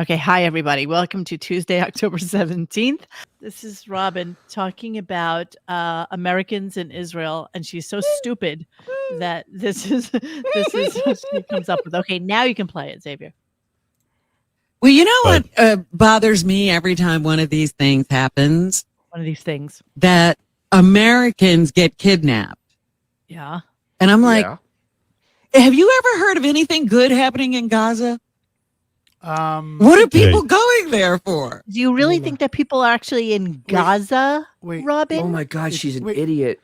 Okay, hi everybody. Welcome to Tuesday, October 17th. This is Robin talking about Americans in Israel, and she's so stupid that this is what she comes up with. Okay, now you can play it, Xavier. Well, you know what bothers me every time one of these things happens? One of these things. That Americans get kidnapped. Yeah. And I'm like, have you ever heard of anything good happening in Gaza? What are people going there for? Do you really think that people are actually in Gaza, Robin? Oh my God, she's an idiot.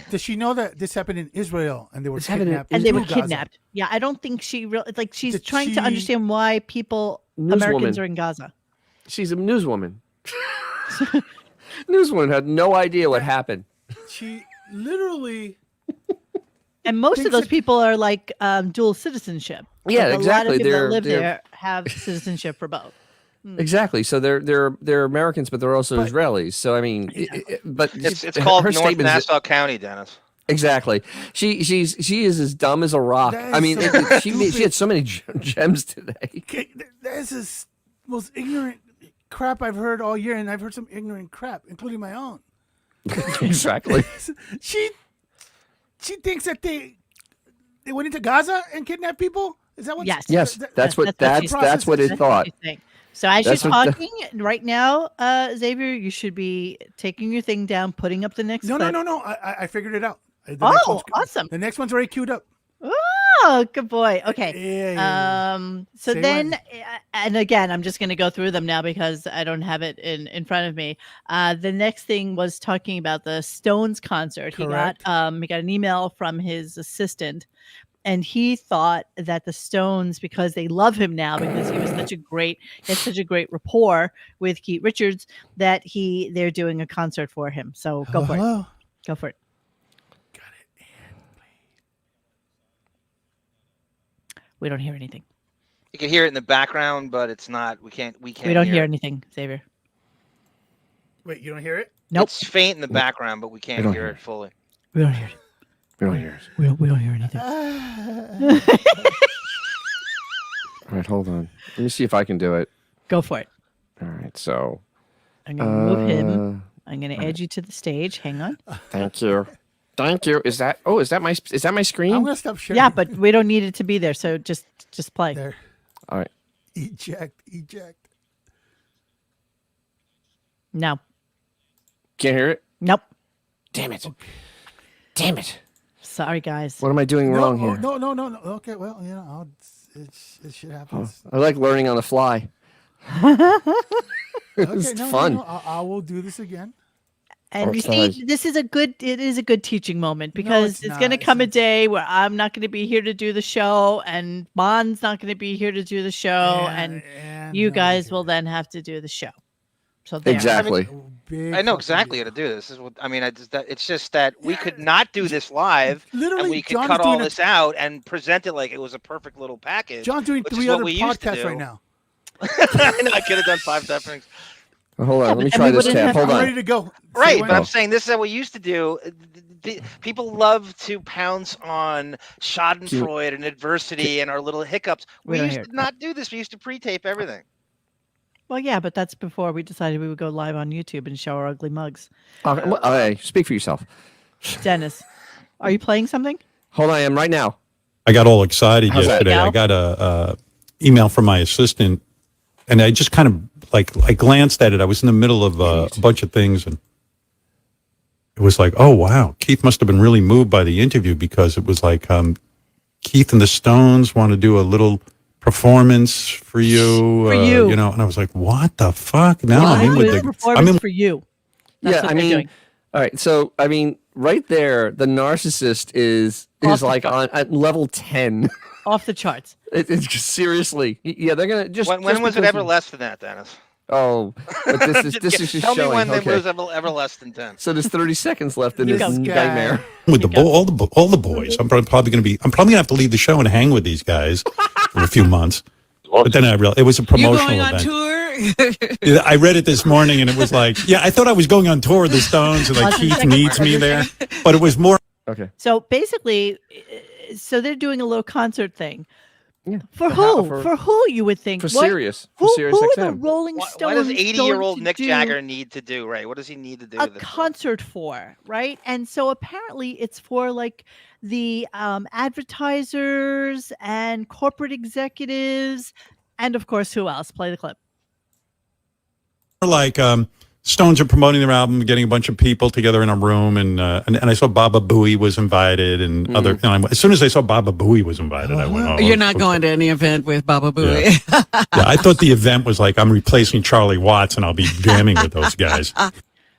Does she know that this happened in Israel and they were kidnapped? And they were kidnapped. Yeah, I don't think she really she's trying to understand why Americans are in Gaza. She's a newswoman. Newswoman had no idea what happened. She literally. And most of those people are like dual citizenship. Yeah, like exactly. A lot of people that live there have citizenship for both. Exactly. So they're Americans, but they're also Israelis. So I mean, but it's called North Nassau County, Dennis. Exactly. She is as dumb as a rock. I mean, she had so many gems today. This is most ignorant crap I've heard all year, and I've heard some ignorant crap, including my own. Exactly. She thinks that they went into Gaza and kidnapped people. Is that what? Yes. That's what it thought. So as you're talking right now, Xavier, you should be taking your thing down, putting up the next. No. I figured it out. Awesome! The next one's already queued up. Oh, good boy. Okay. So Say then, and again, I'm just going to go through them now because I don't have it in front of me. The next thing was talking about the Stones concert. Correct. He got an email from his assistant, and he thought that the Stones, because they love him now because he had such a great rapport with Keith Richards, that they're doing a concert for him. So go for it. Go for it. We don't hear anything. You can hear it in the background, but it's not. We can't. We don't hear anything, Xavier. Wait, you don't hear it? Nope. It's faint in the background, but we can't hear it fully. We don't hear it. We don't hear it. We don't hear anything. All right, hold on. Let me see if I can do it. Go for it. All right, so I'm going to move him. I'm going to add you to the stage. Hang on. Thank you. Thank you. Is that my screen? I'm gonna stop sharing. Yeah, but we don't need it to be there. So just play. There. All right. Eject. No. Can't hear it? Nope. Damn it. Okay. Damn it. Sorry, guys. What am I doing wrong here? No. Okay, well, it should happen. I like learning on the fly. It's fun. No, I will do this again. And you see, it is a good teaching moment because it's going to come a day where I'm not going to be here to do the show and Mon's not going to be here to do the show and you guys will then have to do the show. So there. Exactly. I know exactly how to do this. It's just that we could not do this live. Literally, and we could cut all this out and present it like it was a perfect little package. John's doing 3 other podcasts right now. I know, I could have done 5 different. Hold on, let me try this tab. Hold on. I'm ready to go. Right, but I'm saying this is what we used to do. People love to pounce on Schadenfreude and adversity and our little hiccups. We used to not do this. We used to pre-tape everything. Well, yeah, but that's before we decided we would go live on YouTube and show our ugly mugs. Okay, speak for yourself. Dennis, are you playing something? Hold on, I am right now. I got all excited yesterday. I got a email from my assistant, and I just kind of I glanced at it. I was in the middle of a bunch of things, and it was like, oh, wow. Keith must have been really moved by the interview because it was like Keith and the Stones want to do a little performance for you. You know, and I was like, what the fuck? No, I'm in performance for you. That's all right. So, I mean, right there, the narcissist is like on at level 10. Off the charts. It's just, seriously. Yeah, they're going to just. When was it ever less than that, Dennis? Oh, but this is just Tell showing. me when it was ever less than 10. So there's 30 seconds left in this nightmare. With all the boys, I'm probably going to have to leave the show and hang with these guys for a few months. But then I realized it was a promotional event. You going on tour? I read it this morning and it was like, yeah, I thought I was going on tour with the Stones and like Keith needs me there, but it was more. Okay. So basically, they're doing a little concert thing. Yeah. For who? For who you would think? For What? Sirius. For Who Sirius are the XM. Rolling What Stones does going 80-year-old to Mick do Jagger need to do, right? What does he need to do? a this for? concert for, right? And so apparently it's for like the advertisers and corporate executives, and of course, who else? Play the clip. Like Stones are promoting their album, getting a bunch of people together in a room, and I saw Baba Booey was invited, and other. And as soon as I saw Baba Booey was invited, I went, "Oh, You're not going to any event with Baba Booey." Yeah. Yeah, I thought the event was like I'm replacing Charlie Watts, and I'll be jamming with those guys.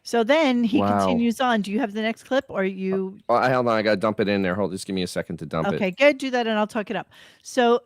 So then he Wow. continues on. Do you have the next clip, or you? Hold on, I got to dump it in there. Just give me a second to dump it. Okay, good. Do that, and I'll talk it up. So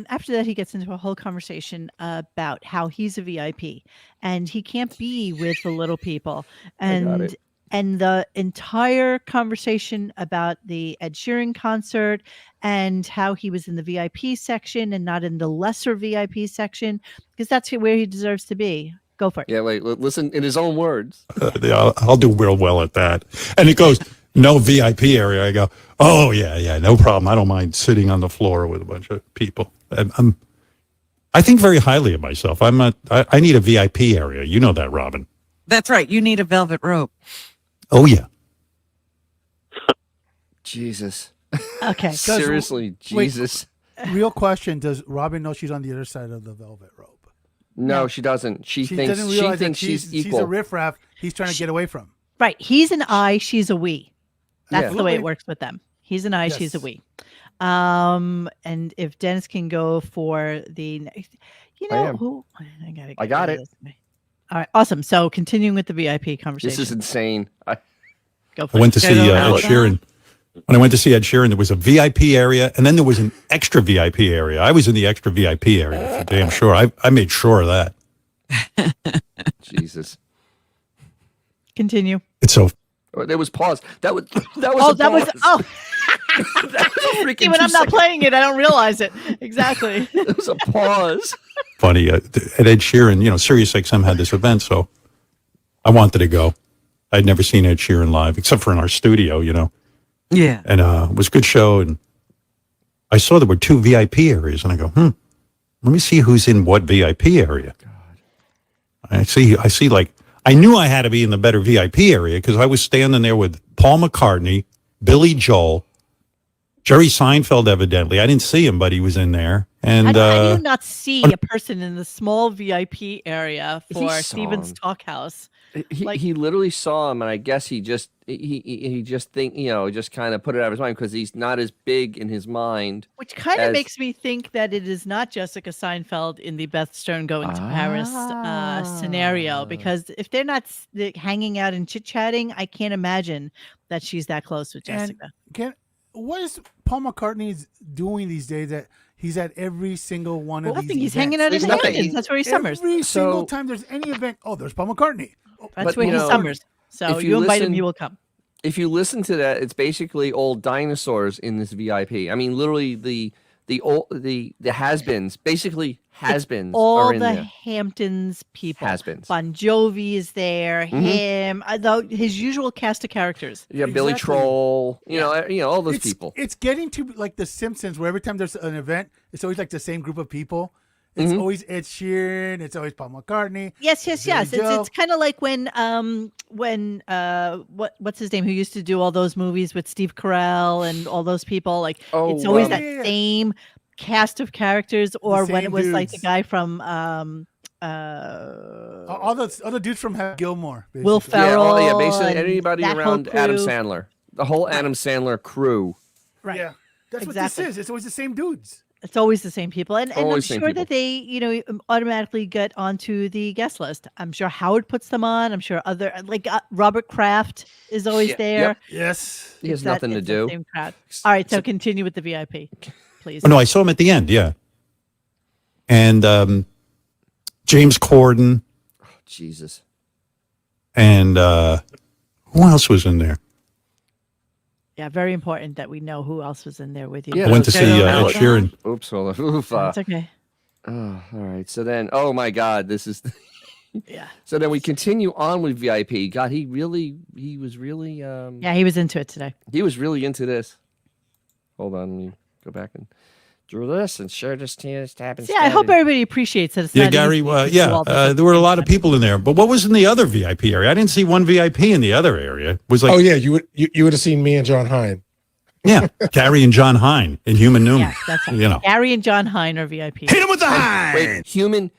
after that, he gets into a whole conversation about how he's a VIP and he can't be with the little people, and the entire conversation about the Ed Sheeran concert and how he was in the VIP section and not in the lesser VIP section because that's where he deserves to be. Go for it. Yeah, wait, listen in his own words. I'll do real well at that. And it goes, no VIP area. I go, oh, yeah, no problem. I don't mind sitting on the floor with a bunch of people. I think very highly of myself. I need a VIP area. You know that, Robin. That's right. You need a velvet rope. Oh, yeah. Jesus. Okay. Seriously, Jesus. Real question: does Robin know she's on the other side of the velvet rope? No, she doesn't. She thinks doesn't realize that she's equal. She's a riffraff. He's trying to get away from. Right. He's an I, she's a we. That's Yeah. the way it works with them. He's an I, she's a Yes. we. And if Dennis can go for the next, I am. who I got it. All right, awesome. So continuing with the VIP conversation. This is insane. Go for I went to it. see Ed Sheeran. When I went to see Ed Sheeran, there was a VIP area, and then there was an extra VIP area. I was in the extra VIP area for damn sure. I made sure of that. Jesus. Continue. It's so. There was pause. That was. Oh, that was. Oh, That was a freaking see, when I'm not 2 playing it, I don't realize it. Exactly. It was a pause. Funny. At Ed Sheeran, Sirius XM had this event, so I wanted to go. I'd never seen Ed Sheeran live, except for in our studio, Yeah. And it was a good show. And I saw there were 2 VIP areas, and I go, let me see who's in what VIP area. I see, like, I knew I had to be in the better VIP area because I was standing there with Paul McCartney, Billy Joel, Jerry Seinfeld, evidently. I didn't see him, but he was in there. And how do you not see a person in the small VIP area for Stephen's Talk House? He literally saw him, and I guess he just just kind of put it out of his mind because he's not as big in his mind. Which kind of makes me think that it is not Jessica Seinfeld in the Beth Stern going to Paris scenario, because if they're not hanging out and chit-chatting, I can't imagine that she's that close with Jessica. What is Paul McCartney doing these days that he's at every single one of these I think he's events? hanging out in the Hamptons. That's where he summers. Every single time there's any event, there's Paul McCartney. That's where he summers. So you invite him, he will come. If you listen to that, it's basically old dinosaurs in this VIP. I mean, literally the has-beens, basically has-beens are in there. All the Hamptons people. Has-beens. Bon Jovi is there. Him, his usual cast of characters. Yeah, Billy Troll. You know, all those people. It's getting to like The Simpsons, where every time there's an event, it's always like the same group of people. It's always Ed Sheeran. It's always Paul McCartney. Yes. It's kind of like when what's his name, who used to do all those movies with Steve Carell and all those people. Like it's always that same cast of characters, or when it was dudes. like the guy from all the dudes from Gilmore. Basically. Will Ferrell. Yeah, basically anybody that around whole Adam crew. Sandler. The whole Adam Sandler crew. Right. Yeah, that's Exactly. what this is. It's always the same dudes. It's always the same people, and I'm Always sure same people. that they, automatically get onto the guest list. I'm sure Howard puts them on. I'm sure other Robert Kraft is always there. Yep. Yes. He has nothing to It's the do. same crowd. All right, so continue with the VIP, please. Oh, no, I saw him at the end, yeah. And James Corden Jesus. and who else was in there? Yeah, very important that we know who else was in there with you. Yeah, I went to see Ed Sheeran. Oops, hold on. Oof, That's okay. all right. So then, oh my God, this is. Yeah. So then we continue on with VIP. God, he was really. Yeah, he was into it today. He was really into this. Hold on, let me go back and through this and share this tab instead. Yeah, I hope everybody appreciates that. It's Yeah, not Gary. easy to do all this There were a lot of people in there. But what was in the other VIP area? I didn't see one VIP in the other area. It was like, oh yeah, you would have seen me and John Hine. Yeah, Gary and John Hine and Human Newman. Yeah, that's right. Gary and John Hine are VIP. Hit him with the Hine. Wait, Human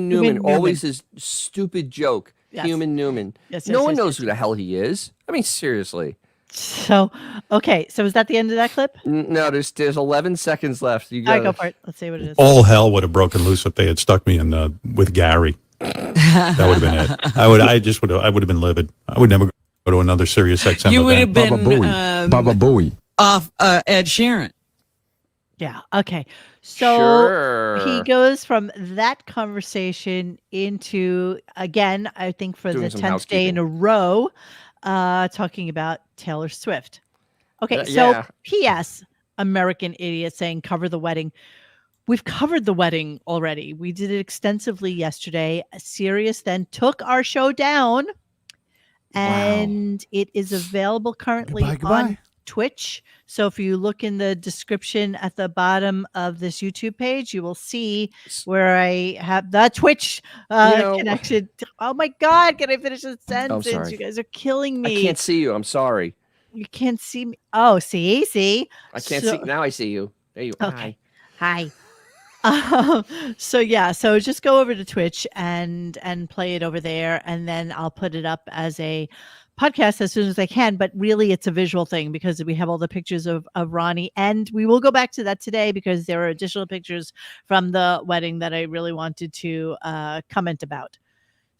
Newman always his stupid joke. Yes. Human Newman. Yes, no one knows who the hell he is. I mean, seriously. So, okay. So is that the end of that clip? No, there's 11 seconds left. You All right, go for it. Let's see what it is. All hell would have broken loose if they had stuck me in with Gary. That would have been it. I would have been livid. I would never go to another Sirius XM You would event. have been Baba Booey. Off Ed Sheeran. Yeah. Okay. So he goes from that conversation into, again, I think for the 10th day in a row, talking about Taylor Swift. Okay. So P.S. American idiot saying cover the wedding. We've covered the wedding already. We did it extensively yesterday. Sirius then took our show down, and it is available currently on Twitch. So if you look in the description at the bottom of this YouTube page, you will see where I have the Twitch connection. Oh my God, can I finish the sentence? You guys are killing me. I can't see you. I'm sorry. You can't see me. Oh, see. I can't see. Now I see you. There you are. Okay. Hi. So just go over to Twitch and play it over there, and then I'll put it up as a podcast as soon as I can. But really, it's a visual thing because we have all the pictures of Ronnie, and we will go back to that today because there are additional pictures from the wedding that I really wanted to comment about.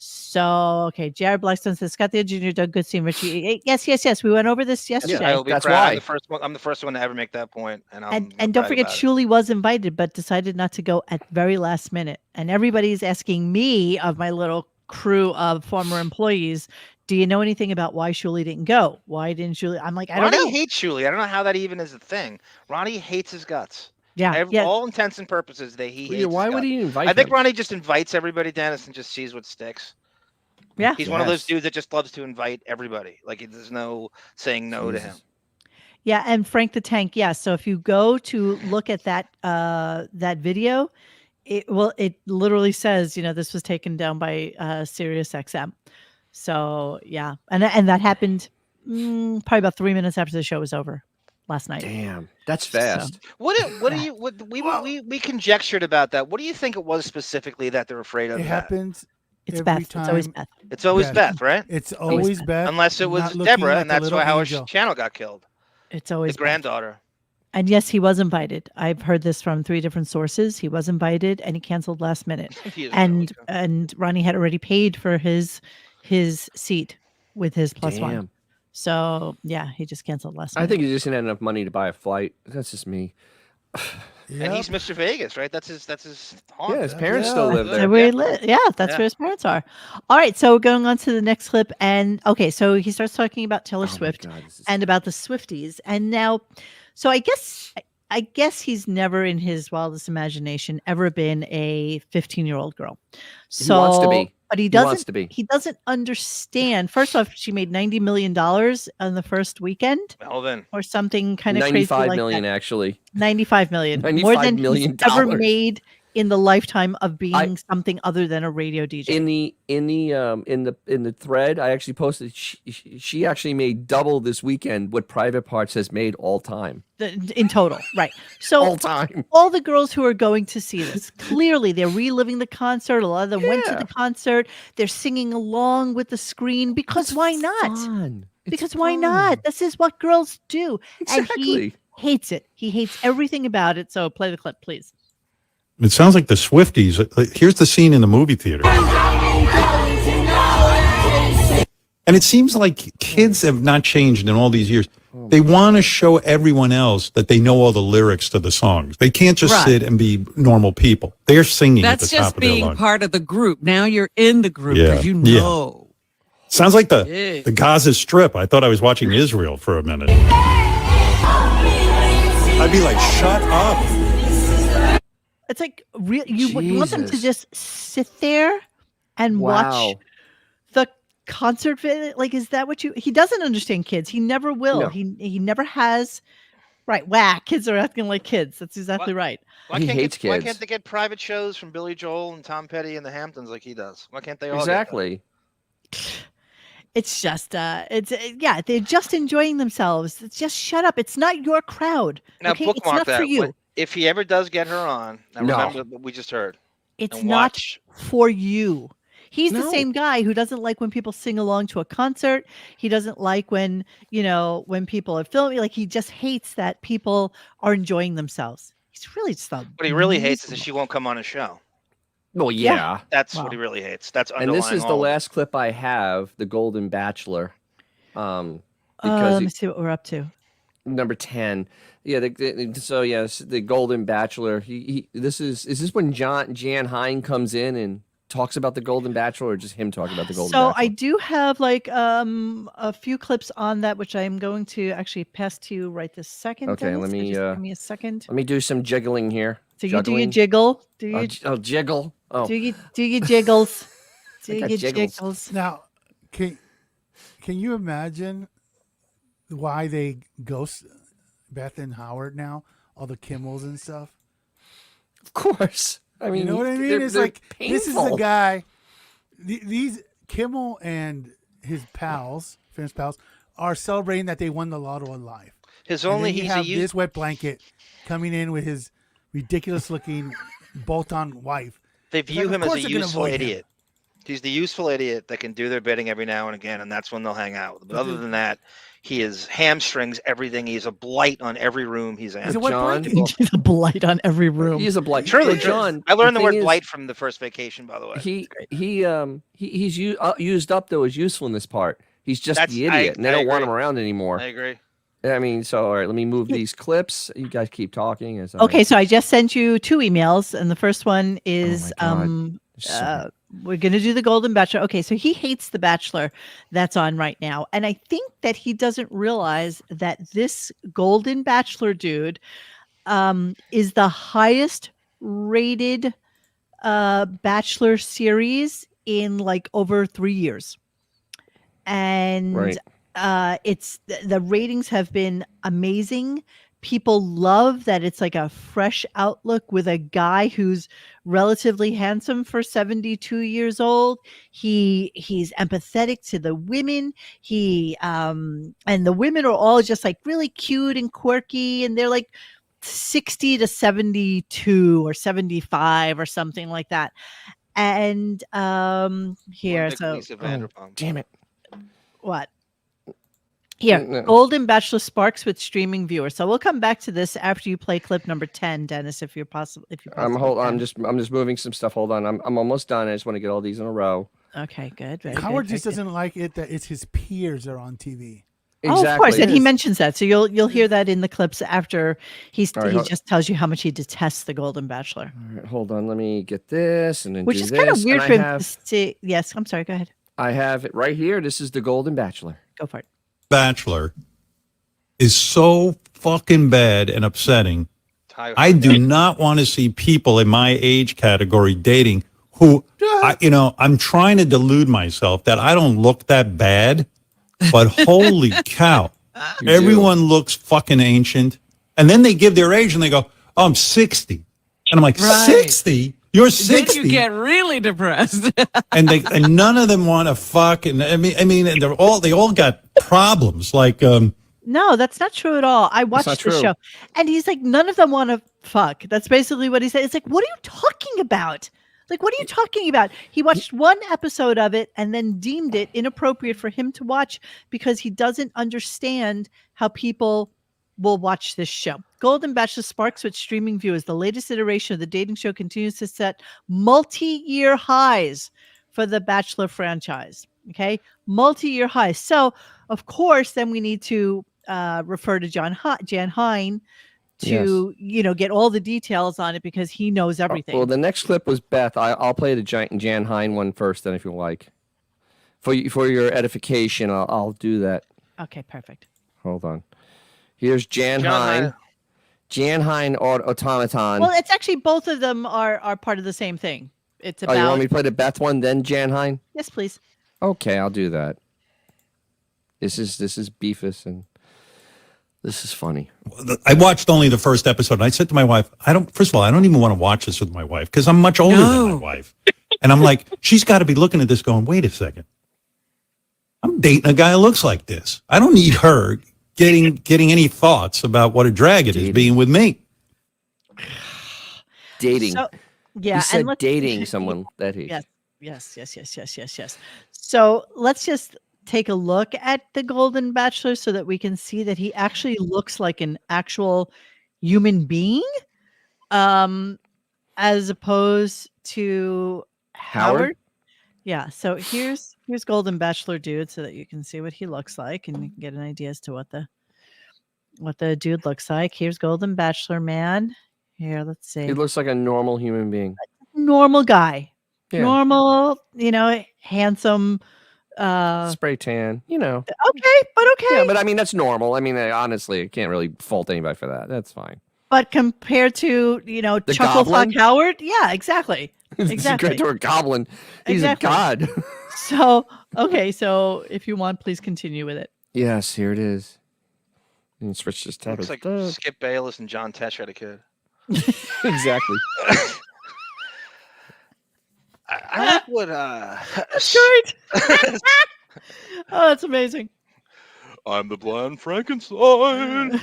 So, okay, Jared Blackstone says, Scott the Engineer, Doug Goodstein, Richie. Yes. We went over this yesterday. Yeah, I will be That's proud. why. I'm the first one to ever make that point. And don't forget, Shuli was invited, but decided not to go at very last minute. And everybody's asking me, of my little crew of former employees, do you know anything about why Shuli didn't go? Why didn't Shuli? I'm like, I don't know. Ronnie hates Shuli. I don't know how that even is a thing. Ronnie hates his guts. Yeah. All intents and purposes, he hates Why would he invite I think him? Ronnie just invites everybody, Dennis, and just sees what sticks. Yeah. He's one of those dudes that just loves to invite everybody. Like, there's no saying no to him. Yeah, and Frank the Tank. Yeah, so if you go to look at that video, it literally says, this was taken down by Sirius XM. So yeah, and that happened probably about 3 minutes after the show was over last night. Damn, that's fast. So, we conjectured about that. What do you think it was specifically that they're afraid of? It happens. It's every Beth. time. It's always Beth. It's always Beth, right? It's always Beth. Unless it was Deborah, and that's why how her channel got killed. It's always the granddaughter. And yes, he was invited. I've heard this from 3 different sources. He was invited, and he canceled last minute. And Ronnie had already paid for his seat with his +1. So yeah, he just canceled last minute. I think he just didn't have enough money to buy a flight. That's just me. And he's Mr. Vegas, right? That's his haunt. Yeah, his parents still live there. That's where his parents are. All right, so going on to the next clip, and okay, so he starts talking about Taylor Swift and about the Swifties, and now, so I guess he's never in his wildest imagination ever been a 15-year-old girl. So he wants to be. But he doesn't understand. First off, she made $90 million on the first weekend. Well, then. Or something kind of crazy like 95 million, that. actually. 95 million. More than he's ever made in the lifetime of being something other than a radio DJ. In the thread, I actually posted she actually made double this weekend what Private Parts has made all time. In total, right? So all time, all the girls who are going to see this, clearly they're reliving the concert. A lot of them went to the concert. They're singing along with the screen because why not? Fun. Because why not? This is what girls do. Exactly. And he hates it. He hates everything about it. So play the clip, please. It sounds like the Swifties. Here's the scene in the movie theater. And it seems like kids have not changed in all these years. They want to show everyone else that they know all the lyrics to the songs. They can't just sit and be normal people. They're singing at the top of their lungs. That's just being part of the group. Now you're in the group because you know. Sounds like the Gaza Strip. I thought I was watching Israel for a minute. I'd be like, shut up. It's like you want them to just sit there and watch the concert video. Like, is that what he doesn't understand kids. He never will. No. He never has. Right. Whack. Kids are acting like kids. That's exactly right. He hates Why kids. can't they get private shows from Billy Joel and Tom Petty and the Hamptons like he does? Why can't they all Exactly. It's just, yeah, they're just enjoying themselves. It's just shut up. It's not your crowd. Now Okay, it's bookmark not that. for you. If he ever does get her on, now No. remember what we just heard. It's and not watch. for you. He's the No. same guy who doesn't like when people sing along to a concert. He doesn't like when, when people are filming. Like, he just hates that people are enjoying themselves. He's really just What he really hates is that she won't come on his show. Well, yeah. That's Wow. what he really hates. That's And underlying this is the all of it. last clip I have, the Golden Bachelor. Let Because me see what we're up to. number 10. Yeah, the Golden Bachelor. This is this when Jan Hein comes in and talks about the Golden Bachelor, or just him talking about the Golden So Bachelor? I do have like a few clips on that, which I'm going to actually pass to you right this second. Okay, Dennis, let so me, just give me a second. Let me do some jiggling here. So you do your jiggle. Do I'll, you I'll jiggle. Oh, do you jiggles? Do I got your jiggles. jiggles? Now, can you imagine why they ghost Beth and Howard now? All the Kimmels and stuff. of course. I mean, You know what I mean? they're- It's they're like this is the painful. guy. These Kimmel and his pals, famous pals, are celebrating that they won the lotto in life. His And only then you he's a have used this wet blanket coming in with his ridiculous-looking bolt-on wife. They view Like, of him as course a they're gonna useful avoid him. idiot. He's the useful idiot that can do their bidding every now and again, and that's when they'll hang out. But other than that, he is hamstrings everything. He's a blight on every room he's in. Is it wet John? blanket? He's a blight on every room. He's a blight. Truly, Hey, John. I learned the thing word is, blight from the first vacation, by the way. He's used up though his usefulness part. He's just That's- the idiot, and they I don't want agree. him around anymore. I agree. I mean, so all right, let me move these clips. You guys keep talking. As I- Okay, so I just sent you 2 emails, and the first one is Oh my God. we're going to do the Golden Bachelor. Okay, so he hates the Bachelor that's on right now, and I think that he doesn't realize that this Golden Bachelor dude is the highest rated Bachelor series in like over 3 years, and Right. it's the ratings have been amazing. People love that it's like a fresh outlook with a guy who's relatively handsome for 72 years old. He's empathetic to the women. And the women are all just like really cute and quirky, and they're like 60 to 72 or 75 or something like that. And here, Like so Lisa Vanderpump. Damn it. what? Here, No. Golden Bachelor sparks with streaming viewers. So we'll come back to this after you play clip number 10, Dennis, if you're possible. If you I'm just moving some stuff. Hold on. I'm almost done. I just want to get all these in a row. Okay, good. Very Howard good, just very good. doesn't like it that it's his peers that are on TV. Oh, of course, and he It is- mentions that. So you'll hear that in the clips after he All right, just tells you how much he detests the Golden Bachelor, All right, hold on. Let me get this and then which do is this. kind of weird And for I him have, to say. Yes, I'm sorry. Go ahead. I have it right here. This is the Golden Bachelor. Go for it. Bachelor is so fucking bad and upsetting. Tyler. I do not want to see people in my age category dating who, I'm trying to delude myself that I don't look that bad, but holy cow, You everyone looks fucking ancient. And then they give their age and they go, oh, I'm 60. And I'm like, Right. 60? You're Then 60? you get really depressed. and none of them want to fuck. And I mean, and they all got problems. Like, No, that's not true at all. I watched not the true. show, and he's like, none of them want to fuck. That's basically what he said. It's like, what are you talking about? Like, what are you talking about? He watched one episode of it and then deemed it inappropriate for him to watch because he doesn't understand how people will watch this show. Golden Bachelor sparks with streaming viewers. The latest iteration of the dating show continues to set multi-year highs for the Bachelor franchise. Okay, multi-year highs. So, of course, then we need to refer to Jan Hein to get all the details on it because he knows everything. Well, the next clip was Beth. I'll play the Jan Hein one first, then if you like. For your edification, I'll do that. Okay, perfect. Hold on. Here's Jan Hein. Hein. Jan Hein automaton. Well, it's actually both of them are part of the same thing. It's Oh, about you want me to play the Beth one, then Jan Hein? yes, please. Okay, I'll do that. This is Beefus and This is funny. I watched only the first episode, and I said to my wife, first of all, I don't even want to watch this with my wife because I'm much older than my wife. And I'm like, she's got to be looking at this going, wait a second. I'm dating a guy who looks like this. I don't need her getting any thoughts about what a drag it is being with me. Dating. So, yeah, He said and let's dating someone that age. Yes. So let's just take a look at the Golden Bachelor so that we can see that he actually looks like an actual human being, as opposed to Howard. Yeah. So here's Golden Bachelor dude, so that you can see what he looks like, and you can get an idea as to what the dude looks like. Here's Golden Bachelor man. Here, let's see. He looks like a normal human being. Normal guy. Yeah. Normal, handsome. Spray tan, Okay, but okay. Yeah, but I mean, that's normal. I mean, honestly, I can't really fault anybody for that. That's fine. But compared to, Chucklefuck goblin? Howard, yeah, exactly. Exactly. Compared to a goblin, he's Exactly. a god. So, okay, so if you want, please continue with it. Yes, here it is. And switch this tab. Looks like Skip Bayless and John Tesh had a kid. Exactly. I like what That's great. Oh, that's amazing. I'm the blind Frankenstein.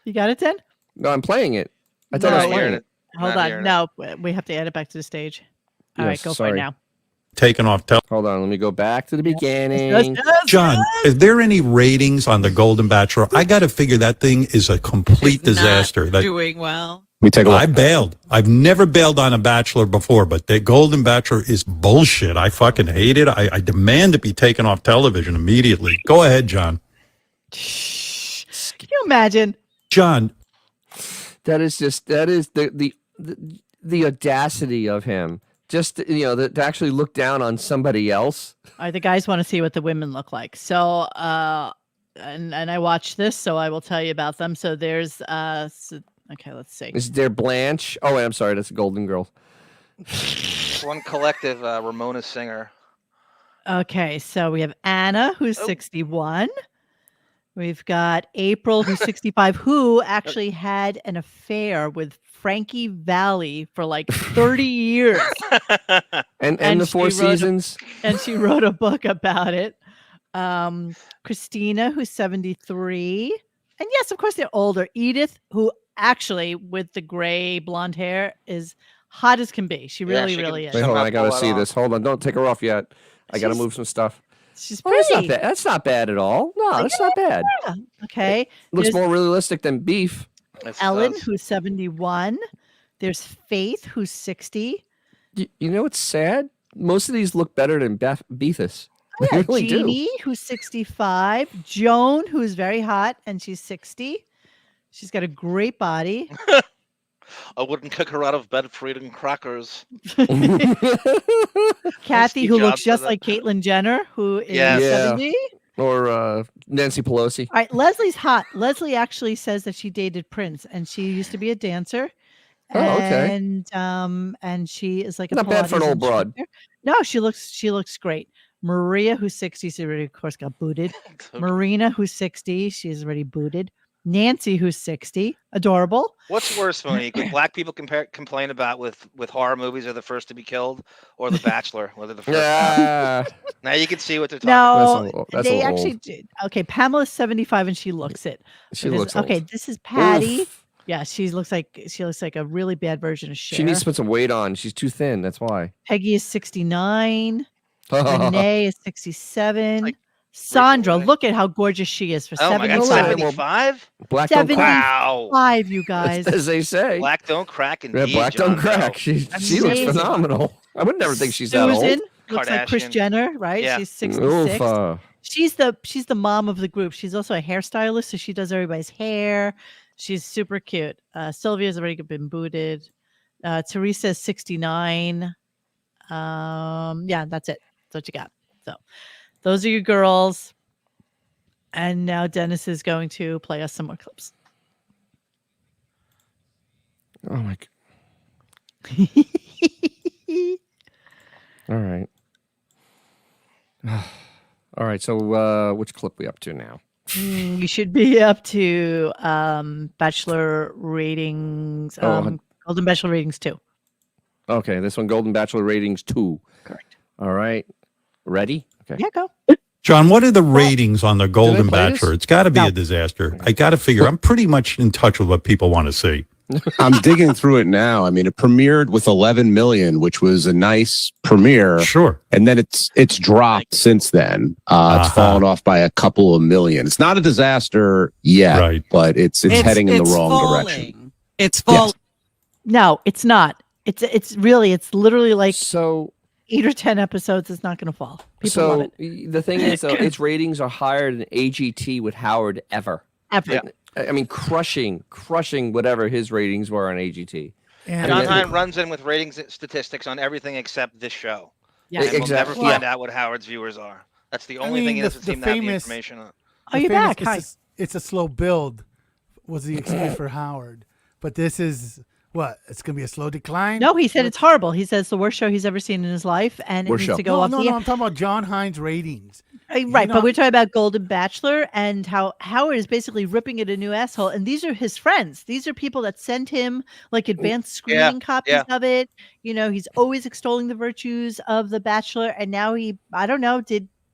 You got it, then? No, I'm playing it. I thought No, I was Not playing hearing it. it. Hold Not on. hearing No, we have to add it back to the stage. All right, Yes, go for sorry. it now. Taken off television. Hold on, let me go back to the beginning. Yes, John, is there any ratings on the Golden Bachelor? I got to figure that thing is a complete disaster. Not doing well. We take a look. I bailed. I've never bailed on a Bachelor before, but the Golden Bachelor is bullshit. I fucking hate it. I demand to be taken off television immediately. Go ahead, John. Can you imagine? John, That is the audacity of him. Just to actually look down on somebody else. All right, the guys want to see what the women look like. So, and I watched this, so I will tell you about them. So there's okay, let's see. Is there Blanche? Oh, wait, I'm sorry, that's a Golden Girl. One collective Ramona singer. Okay, so we have Anna, who's 61. We've got April, who's 65, who actually had an affair with Frankie Valli for like 30 years. And the Four Seasons. And she wrote a book about it. Christina, who's 73. And yes, of course, they're older. Edith, who actually, with the gray blonde hair, is hot as can be. She really is. Wait, hold on, I gotta see this. Hold on, don't take her off yet. I gotta move some stuff. She's Oh, that's not pretty. bad. That's not bad at all. No, that's not bad. Yeah. Okay. Looks There's more realistic than Beef. Yes, it Ellen, does. who's 71. There's Faith, who's 60. You know what's sad? Most of these look better than Beefus. Oh, They yeah, really do. Jeannie, who's 65. Joan, who's very hot, and she's 60. She's got a great body. I wouldn't kick her out of bed for eating crackers. Kathy, Steve who Jobs looks just said like Caitlyn Jenner, who is Yes. Yeah. 70. Or Nancy Pelosi. All right, Leslie's hot. Leslie actually says that she dated Prince, and she used to be a dancer. Oh, okay. And she is like a Not bad for an Pilates old broad. instructor. No, she looks great. Maria, who's 60, she already, of course, got booted. Marina, who's 60, she's already booted. Nancy, who's 60, adorable. What's worse, Monique? When black people complain about with horror movies are the first to be killed, or The Bachelor, whether the first. Yeah. Now you can see what they're talking No, That's a they little actually old. did. Okay, Pamela's 75 and she looks it. She Because- looks okay. old. This is Patty. Oof. Yeah, she looks like a really bad version of Cher. She needs to put some weight on. She's too thin. That's why. Peggy is 69. Renee is 67. Like Sandra, recently. look at how gorgeous she is for Oh my God, 75. 75? Black don't crack. Wow. As You guys. as they say. Black don't crack Yeah, indeed. black John don't crack. Doe. She That's looks amazing. phenomenal. I would never think she's that Susan old. looks like Kris Kardashian. Jenner, right? Yeah. She's 66. Oof, She's the mom of the group. She's also a hairstylist, so she does everybody's hair. She's super cute. Sylvia's already been booted. Teresa's 69. Yeah, that's it. That's what you got. So those are your girls. And now Dennis is going to play us some more clips. oh my. All right. All right. So which clip we up to now? You should be up to Bachelor ratings. Golden Bachelor ratings 2. Okay, this one, Golden Bachelor ratings 2. Correct. All right. Ready? Okay. Yeah, go. John, what are the ratings on the Golden play this? Bachelor? It's got to be a disaster. I got to figure. I'm pretty much in touch with what people want to see. I'm digging through it now. I mean, it premiered with 11 million, which was a nice premiere. Sure. And then it's dropped since then. It's fallen off by a couple of million. It's not a disaster yet, Right. but it's heading in the wrong direction. It's falling. No, it's not. It's literally like So 8 or 10 episodes. It's not going to fall. People love it. The thing is, though, its ratings are higher than AGT with Howard ever. Ever. I mean, crushing whatever his ratings were on AGT. And John Hine runs in with ratings statistics on everything except this show. Yeah. And we'll never Exactly. find out what Howard's viewers are. That's the only thing he doesn't seem to have the information on. Are you famous, back? Hi. It's a slow build was the excuse for Howard. But this is what? It's going to be a slow decline? No, he said it's horrible. He says the worst show he's ever seen in his life, and it Worst needs show. to go No, off no, the I'm talking about John Hine's ratings. Right, but we're talking about Golden Bachelor and how Howard is basically ripping it a new asshole. And these are his friends. These are people that sent him like advanced screening copies of it. You know, he's always extolling the virtues of The Bachelor. And now I don't know,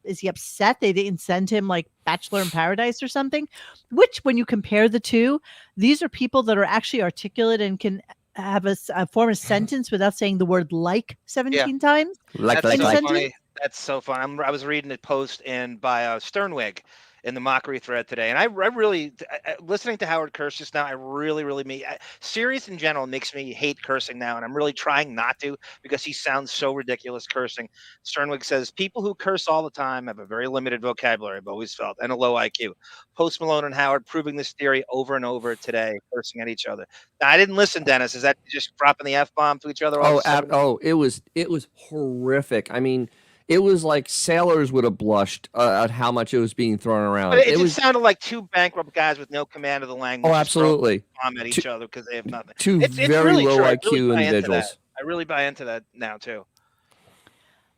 is he upset they didn't send him like Bachelor in Paradise or something? Which, when you compare the two, these are people that are actually articulate and can have form a sentence without saying the word like 17 times. Like, That's so like. funny. That's so fun. I was reading a post by Sternwig in the mockery thread today, and I really listening to Howard curse just now. I really Sirius in general makes me hate cursing now, and I'm really trying not to because he sounds so ridiculous cursing. Sternwig says people who curse all the time have a very limited vocabulary, I've always felt, and a low IQ. Post Malone and Howard proving this theory over and over today, cursing at each other. Now, I didn't listen, Dennis. Is that just dropping the F-bomb to each other? It was horrific. I mean, it was like sailors would have blushed at how much it was being thrown around. But it just sounded like two bankrupt guys with no command of the language. Oh, absolutely. Bomb at each other because they have nothing. Two It's very really low true. IQ individuals. I really buy into that now too.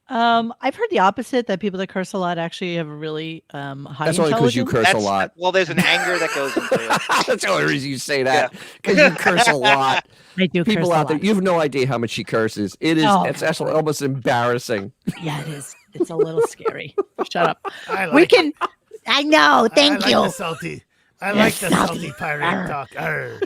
I've heard the opposite, that people that curse a lot actually have a really high That's only because you intelligence. curse a lot. Well, there's an anger that goes into it. That's the only reason you say that, because you curse a lot. I do curse People a out there, lot. you have no idea how much she curses. It's actually almost embarrassing. Yeah, it is. It's a little scary. Shut up. I like We can. I know. Thank I you. like the salty. I like the salty pirate talk. Arr.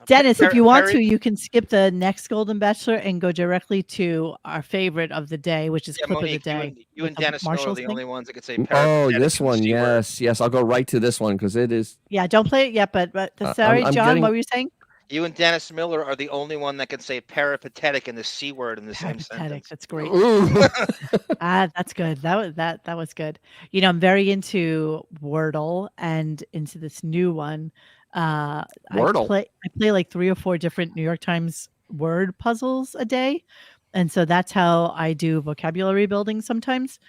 Dennis, if you want to, you can skip the next Golden Bachelor and go directly to our favorite of the day, which is clip Monique, of the day. you and Dennis Miller are Marshall's the thing. only ones that can say. Oh, this one, yes. I'll go right to this one because it is. Yeah, don't play it yet, but sorry, I'm John, getting- what were you saying? You and Dennis Miller are the only one that can say peripatetic and the C word in the same Peripatetic, sentence. that's great. Ooh. That's good. That was good. You know, I'm very into Wordle and into this new one. Wordle? I play like 3 or 4 different New York Times word puzzles a day. And so that's how I do vocabulary building sometimes,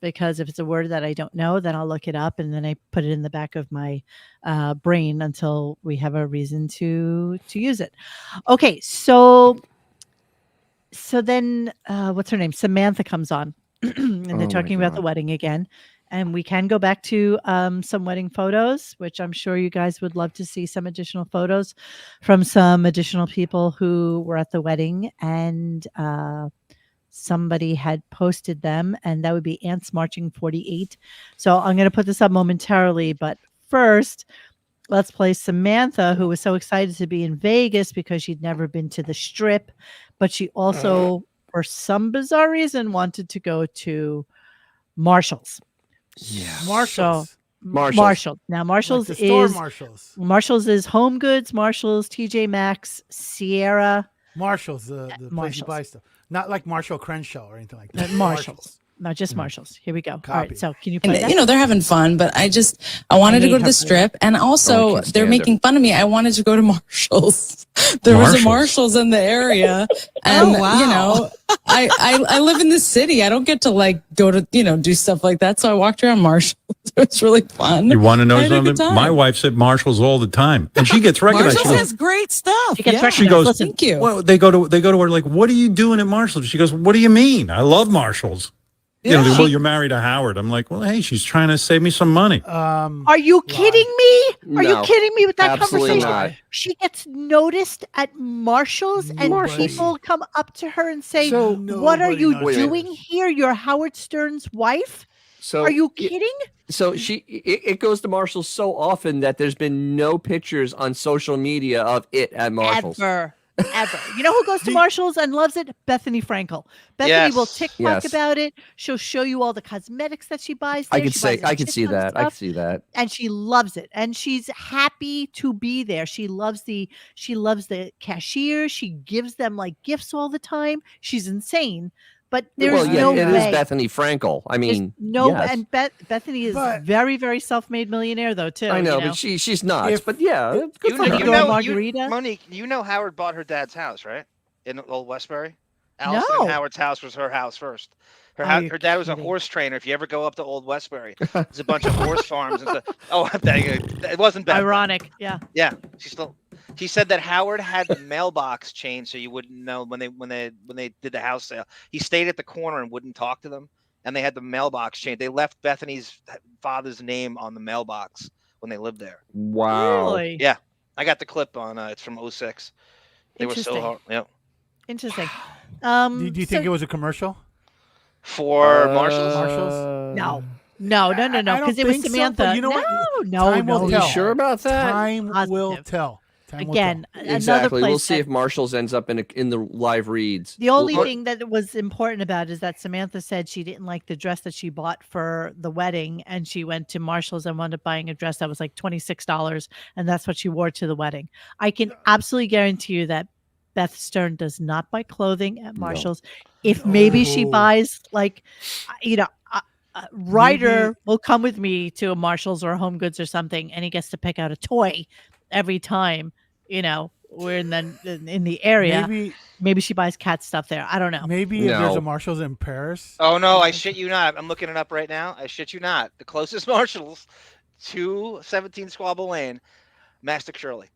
because if it's a word that I don't know, then I'll look it up and then I put it in the back of my brain until we have a reason to use it. Okay, so then what's her name? Samantha comes on and they're talking about the wedding again. And we can go back to some wedding photos, which I'm sure you guys would love to see some additional photos from some additional people who were at the wedding. And somebody had posted them, and that would be Ants Marching 48. So I'm going to put this up momentarily. But first, let's play Samantha, who was so excited to be in Vegas because she'd never been to the Strip. But she also, for some bizarre reason, wanted to go to Marshall's. Yeah. Marshalls. Marshall. Now Marshall's Like the store is Marshalls is Home Goods, Marshall's, TJ Maxx, Sierra. Marshalls, the place you Marshalls. buy stuff. Not like Marshall Crenshaw or anything like that. Marshalls. No, just Marshalls. Here we go. All right. Copy. So can you play that? You know, they're having fun, but I wanted to go to the Strip, and also can't they're stand making fun of me. I wanted to go to Marshall's. There was a Marshalls in the area, and you know, I live in the city. I don't get to like go to do stuff like that. So I walked around Marshalls. It was really fun. You want to know I had a good something? time. My wife's at Marshall's all the time, and she gets recognized. Marshalls has great stuff. She gets Yeah. recognized. She goes, Listen, Thank you. Well, they go to her like, what are you doing at Marshall's? She goes, what do you mean? I love Marshall's. well, you're married to Howard. I'm like, well, hey, she's trying to save me some money. Are you kidding me? Are you No, kidding me with that absolutely conversation? not. She gets noticed at Marshall's, and Nobody. people come up to her and say, So- "What are Nobody you knows doing this. here? You're Howard Stern's wife? So Are you kidding?" So it goes to Marshall's so often that there's been no pictures on social media of it at Marshall's. Ever. You know who goes to Marshall's and loves it? Bethany Frankel. Bethany will Yes. TikTok Yes. about it. She'll show you all the cosmetics that she buys there. I could She say buys a I could shit see ton of that. I stuff, could see that. and she loves it. And she's happy to be there. She loves the cashier. She gives them like gifts all the time. She's insane. But there's Well, yeah, no it way. is Bethany Frankel. I There's mean, no, yes. and Bethany is But- very, very self-made millionaire though too. I know, you know? but she's not. If- but yeah, it's good You for know, her. you you know know, Margarita? Monique, you know Howard bought her dad's house, right? In Old Westbury. Allison No. and Howard's house was her house first. Her, Are you her dad was a kidding? horse trainer. If you ever go up to Old Westbury, there's a bunch of horse farms and stuff. Oh, it wasn't bad. Ironic, yeah. Yeah, she said that Howard had the mailbox changed so you wouldn't know when they did the house sale. He stayed at the corner and wouldn't talk to them, and they had the mailbox changed. They left Bethany's father's name on the mailbox when they lived there. Wow. Really? Yeah, I got the clip on. It's from 06. They were so Interesting. hard. Yeah. Interesting. Do you think so- it was a commercial? For Marshall's? Marshall's? No, I don't because it was think so, but Samantha. you know what? No, Time will no. tell. You sure about that? Time will Positive. tell. Time will Again, tell. another Exactly. place We'll see that- if Marshall's ends up in the live reads. The only Well, thing that was important about it is that Samantha said she didn't like the dress that she bought for the wedding, and she went to Marshall's and wound up buying a dress that was like $26, and that's what she wore to the wedding. I can absolutely guarantee you that Beth Stern does not buy clothing at Marshall's. If maybe she No. buys like, Ryder Maybe- will come with me to a Marshall's or a Home Goods or something, and he gets to pick out a toy every time. We're in the area. Maybe she buys cat stuff there. I don't know. Maybe if there's No. a Marshall's in Paris. Oh no, I shit you not. I'm looking it up right now. I shit you not. The closest Marshalls to 17 Squabble Lane, Mastic Shirley.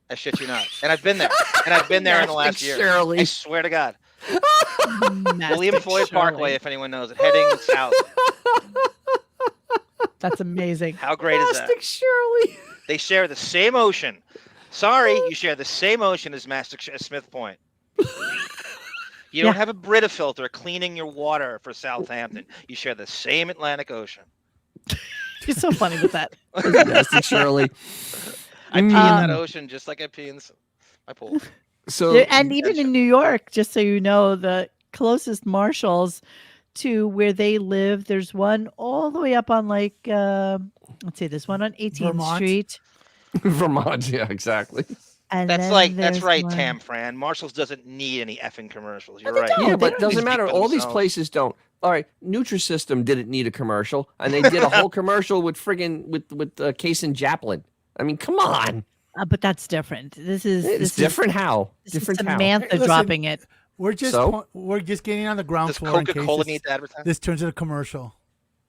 I shit you not. And I've been there. And I've been there in the last Mastic year. Shirley. I swear to God. William Mastic Floyd Shirley. Parkway, if anyone knows it, heading south. That's amazing. How great is that? Mastic Shirley. They share the same ocean. Sorry, you share the same ocean as Smith Point. You don't have a Brita filter cleaning your water for Southampton. You share the same Atlantic Ocean. You're so funny with that. Mastic Shirley. I pee in that ocean just like I pee in my pool. So And even in New York, just so you know, the closest Marshalls to where they live, there's one all the way up on let's see, there's one on 18th Vermont? Street. Vermont, yeah, exactly. And That's then that's there's right, one- Tam Fran. Marshall's doesn't need any effing commercials. You're they right. don't. Yeah, they but don't doesn't need to matter. speak for All these themselves. places don't. All right, Nutrisystem didn't need a commercial, and they did a whole commercial with friggin' with Case and Joplin. I mean, come on, but that's different. This is it's different. How This is different? How? Samantha Hey, listen, dropping it. We're just So? we're just getting on the ground Does floor in case Coca-Cola this, need to advertise? this turns into a commercial.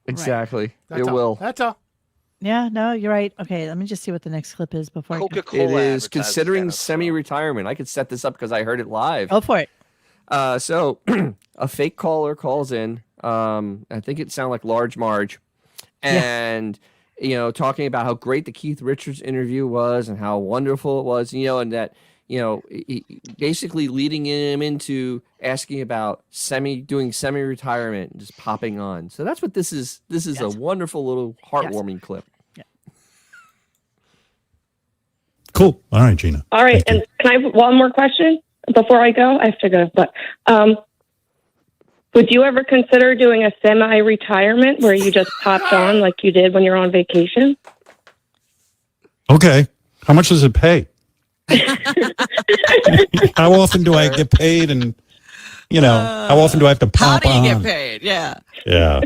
Exactly. That's It all. will. That's all. Yeah, no, you're right. Okay, let me just see what the next clip is before I go. Coca-Cola It is advertises considering Dennis. semi-retirement. I could set this up because I heard it live. Go for it. So a fake caller calls in. I think it sounded like Large Marge, and talking about how great the Keith Richards interview was and how wonderful it was. And that basically leading him into asking about doing semi-retirement and just popping on. So that's what this is. This is Yes. a wonderful little heartwarming clip. Cool. All right, Gina. All right, Thank you. and can I have one more question before I go? I have to go, but would you ever consider doing a semi-retirement where you just popped on like you did when you're on vacation? Okay. How much does it pay? How often do I get paid? And, how often do I have to How pop do you on? get paid? Yeah. Yeah.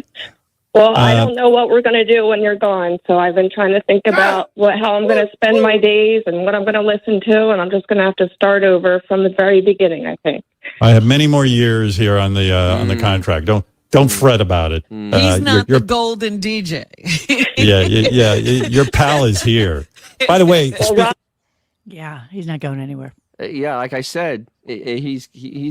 Well, I don't know what we're going to do when you're gone, so I've been trying to think about how I'm going to spend my days and what I'm going to listen to, and I'm just going to have to start over from the very beginning, I think. I have many more years here on the contract. Don't fret about it. He's not the golden DJ. yeah. Your pal is here. By the way, Yeah, he's not going anywhere. Yeah, like I said, he's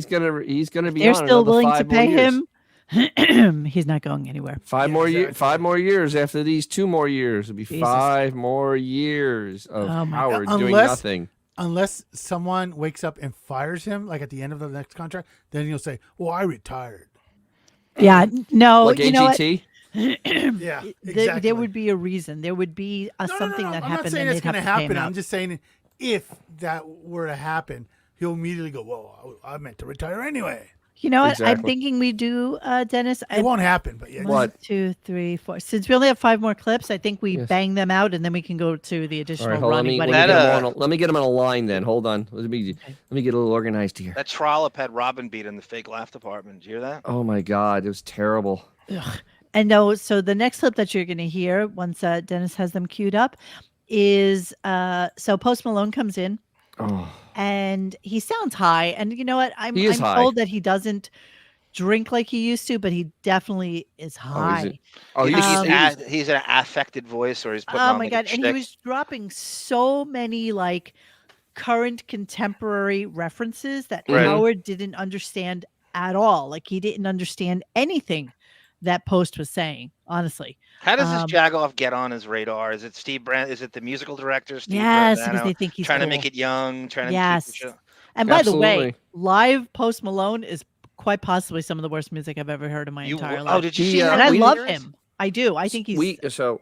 gonna be. They're on still another willing to 5 more pay years. him He's not going anywhere. 5 more years. 5 more years after these. 2 more years. It'll be Jesus. 5 more years of Oh my Howard God. doing nothing. Unless someone wakes up and fires him, like at the end of the next contract, then he'll say, "Well, I retired." Yeah, no, Like you know what? AGT. Yeah, exactly. There would be a reason. There would be something that I'm happened. not saying and it's they'd going to have pay him happen. out. I'm just saying if that were to happen, he'll immediately go, "Well, I meant to retire anyway." You know what? I'm Exactly. thinking we do, Dennis. It won't happen, but yeah. One, 2, 3, 4. Since we only have 5 more clips, I think we Yes. bang them out, and then we can go to the All additional right, hold on. running. Let me get him on a line then. Hold on. Let me get a little organized here. That trollop had Robin beat in the fake laugh department. Did you hear that? Oh my God, it was terrible. Ugh. And no, so the next clip that you're going to hear once Dennis has them queued up is so Post Malone comes in and he sounds high. And you know what? I'm high. told that he doesn't drink like he used to, but he definitely is high. He's an affected voice, or he's putting on my like God. a And he shtick. was dropping so many like current contemporary references that Howard didn't understand at all. Like he didn't understand anything that Post was saying, honestly. How does this Jagoff get on his radar? Is it Steve Brand? Is it the musical director, Steve Yes, Brandano, because they think he's trying cool. to make it young, trying to keep the show? And by the way, Absolutely. live Post Malone is quite possibly some of the worst music I've ever heard in my entire life. Oh, did you see And that? I love him. I do. I think he's So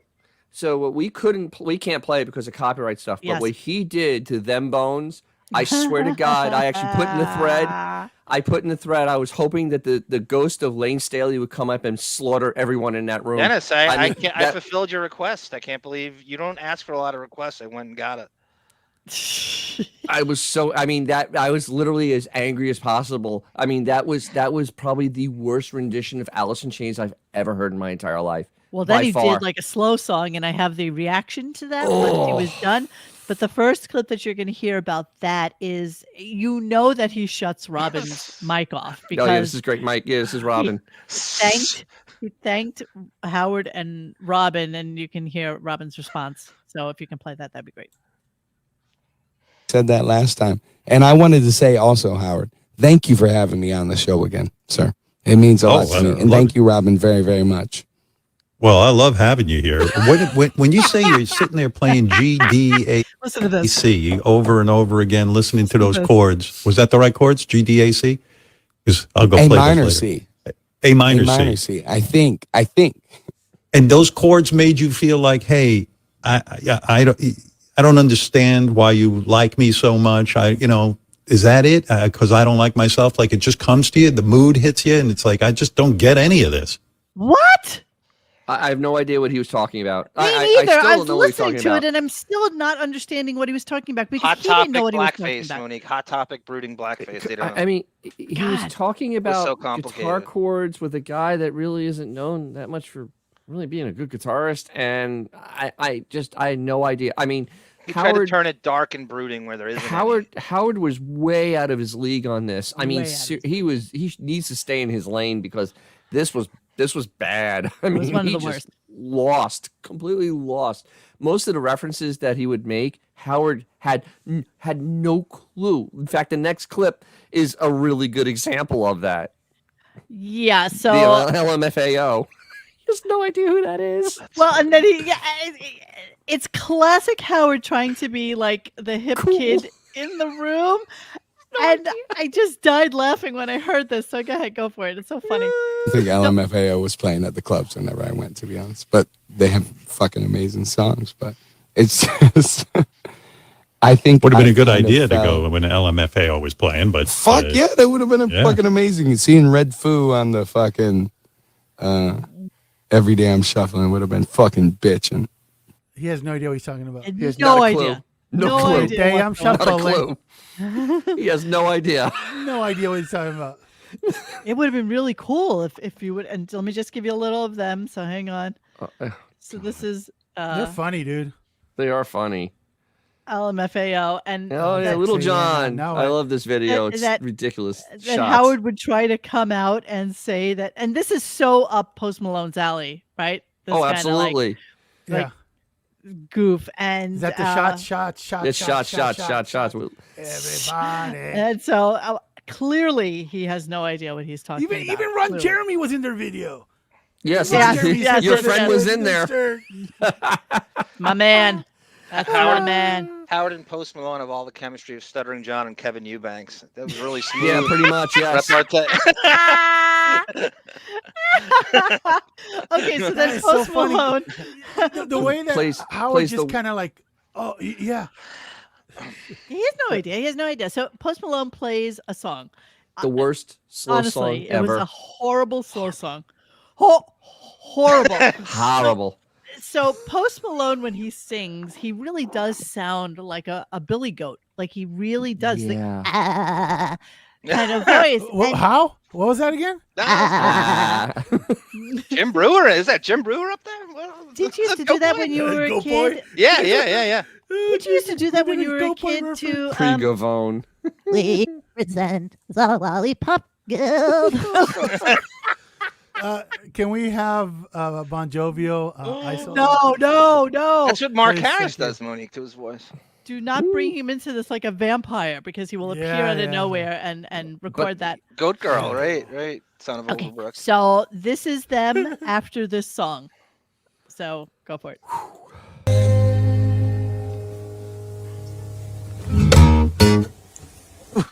we can't play it because of copyright stuff. But Yes. what he did to them bones, I swear to God, I actually put in the thread. I was hoping that the ghost of Lane Staley would come up and slaughter everyone in that room. Dennis, I fulfilled your request. I can't believe you don't ask for a lot of requests. I went and got it. I was literally as angry as possible. I mean, that was probably the worst rendition of Alice in Chains I've ever heard in my entire life. Well, then by he far. did like a slow song, and I have the reaction to that once he was done. But the first clip that you're going to hear about that is, you know, that he shuts Robin's mic off because this is great, Mike. Yeah, this is Robin. He thanked Howard and Robin, and you can hear Robin's response. So if you can play that, that'd be great. Said that last time. And I wanted to say also, Howard, thank you for having me on the show again, sir. It means a lot to me. And thank you, Robin, very, very much. Well, I love having you here. When you say you're sitting there playing Listen to this. GDAC over and over again, listening to those chords, was that the right chords? GDAC? Because I'll go A play minor those later. C. A minor C. I think. And those chords made you feel like, hey, I don't understand why you like me so much. Is that it? Because I don't like myself. Like it just comes to you, the mood hits you, and it's like I just don't get any of this. What? I have no idea what he was talking about. Me neither. I still I don't was know what he's listening talking to about. it, and I'm still not understanding what he was talking about because Hot he didn't topic know what he was talking blackface, about. Monique. Hot topic brooding blackface. They don't know. I mean, he was talking about so guitar complicated. chords with a guy that really isn't known that much for really being a good guitarist, and I had no idea. I mean, He tried to turn it dark and brooding where there isn't. Howard was way out of his league on this. I mean, Way out of he needs to stay in his lane because this was bad. I mean, was one of he the just worst. completely lost. Most of the references that he would make, Howard had no clue. In fact, the next clip is a really good example of that. Yeah. The So LMFAO. He has no idea who that is. well, and then it's classic Howard trying to be like the hip kid in the room. And I just died laughing when I heard this. So go ahead, go for it. It's so funny. I think LMFAO was playing at the clubs whenever I went, to be honest. But they have fucking amazing songs. But it's just, I think Would have been a good idea to go when LMFAO was playing, but fuck yeah, that would have been fucking amazing. Seeing Red Foo on the fucking Every Day I'm Shuffling would have been fucking bitching. He has no idea what he's talking about. He has No not a idea. clue. No clue. idea. Day I'm Not a shuffling. clue. He has no idea. No idea what he's talking about. It would have been really cool if you would. And let me just give you a little of them. So hang on. So this is They're funny, dude. They are funny. LMFAO and Oh yeah, that- Little So, yeah, John. now I I- love this video. It's that- ridiculous. that shots. Howard would try to come out and say that, and this is so up Post Malone's alley, right? This Oh, kinda, absolutely. Yeah. goof and Is that the shots? It's shots. Everybody. And so clearly he has no idea what he's talking about. Even Ron clearly. Jeremy was in their video. Yes, Yes, your friend was in there. My man. That's my man. Howard and Post Malone have all the chemistry of Stuttering John and Kevin Eubanks. That was really smooth. Yeah, pretty much. Yes. Okay, so then Post Malone. The way that Howard just kind of like, oh yeah. He has no idea. He has no idea. So Post Malone plays a song. The worst slow Honestly, song ever. It was a horrible slow song. Horrible. Horrible. So Post Malone, when he sings, he really does sound like a billy goat. Like he really does. Yeah. Like, kind of voice. How? What was that again? Jim Brewer? Is that Jim Brewer up there? Well, did you used to do that when you were a kid? Yeah. Did you used to do that when you were a kid too? Pre-Gavone. We present the Lollipop Guild. Can we have Bon Jovial? ISO? No. That's what Mark Harris does, Monique, to his voice. Do not bring him into this like a vampire, because he will appear out of nowhere and record that. Goat Girl, right? Son of Overbrook. So this is them after this song. So go for it.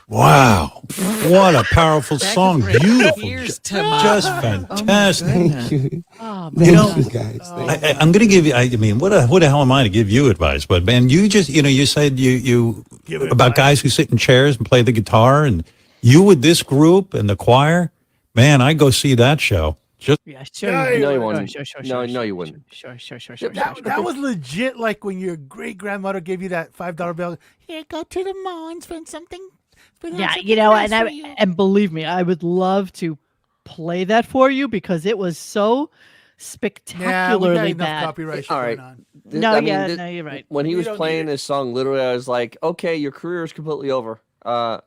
Wow. What a powerful song. Beautiful. Just fantastic. Thank you. Oh, You know, Thank you guys. I'm going to give you, I mean, what the hell am I to give you advice? But man, you just, you said you about guys who sit in chairs and play the guitar, and you with this group and the choir, man, I go see that show. Just sure. No, you wouldn't. Sure, No, you wouldn't. Sure. That was legit. Like when your great grandmother gave you that $5 bill. Here, go to the mall and spend something. Yeah, and believe me, I would love to play that for you, because it was so spectacularly bad. Copyright all right. No, you're right. When he was playing this song, literally, I was like, okay, your career is completely over. Well,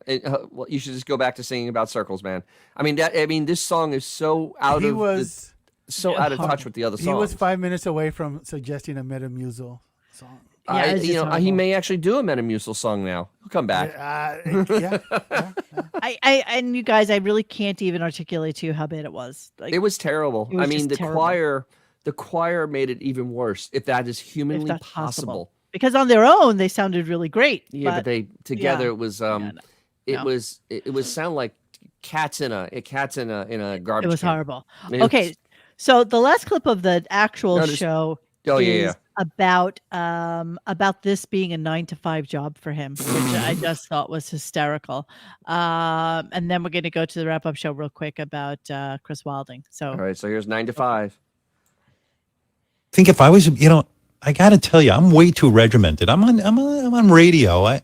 you should just go back to singing about circles, man. I mean, this song is so out of touch with the other songs. He was 5 minutes away from suggesting a Metamucil song. He may actually do a Metamucil song now. He'll come back. Yeah. And you guys, I really can't even articulate to you how bad it was. Like, it was terrible. It was The choir made it even worse, if that is humanly possible. Because on their own they sounded really great. Yeah, but they together it was it was sound like cats in a garbage. It was can. horrible. Okay, so the last clip of the actual show is about this being a 9-to-5 job for him, which I just thought was hysterical. And then we're going to go to the wrap-up show real quick about Chris Wilding. So all right, so here's 9 to 5. I think if I was, I got to tell you, I'm way too regimented. I'm on radio.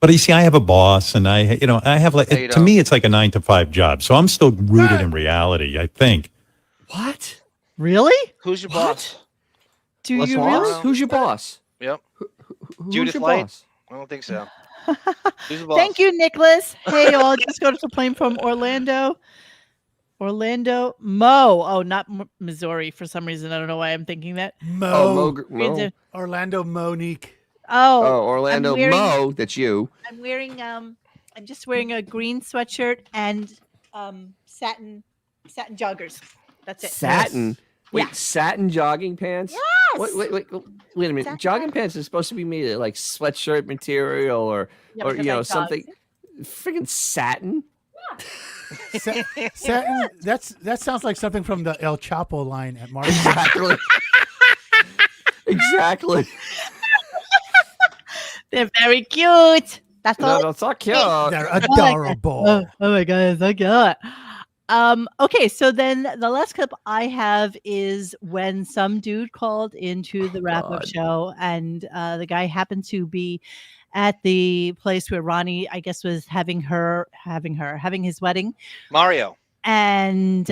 But you see, I have a boss, and I have to me, it's like a 9-to-5 job. So I'm still rooted in reality, I think. What? Really? Who's your boss? Do you really? Who's your boss? Yep. Who's Judith your Light? boss? I don't think so. Who's the boss? Thank you, Nicholas. Hey, all, just got off the plane from Orlando, Mo. Oh, not Missouri for some reason. I don't know why I'm thinking that. Mo. Orlando Monique. Oh, Orlando Mo. That's you. I'm wearing I'm just wearing a green sweatshirt and satin joggers. That's it. Satin. Yes. Wait, satin jogging pants? Yes. Wait a minute. Satin jogging pants is supposed to be made of like sweatshirt material or something. Freaking satin. Satin. That sounds like something from the El Chapo line at Marvel. Exactly. Exactly. They're very cute. That's all. No, it's not cute. They're adorable. Oh my god, it's so cute. Okay, so then the last clip I have is when some dude called into the wrap-up show, and the guy happened to be at the place where Ronnie, I guess, was having his wedding. Mario. And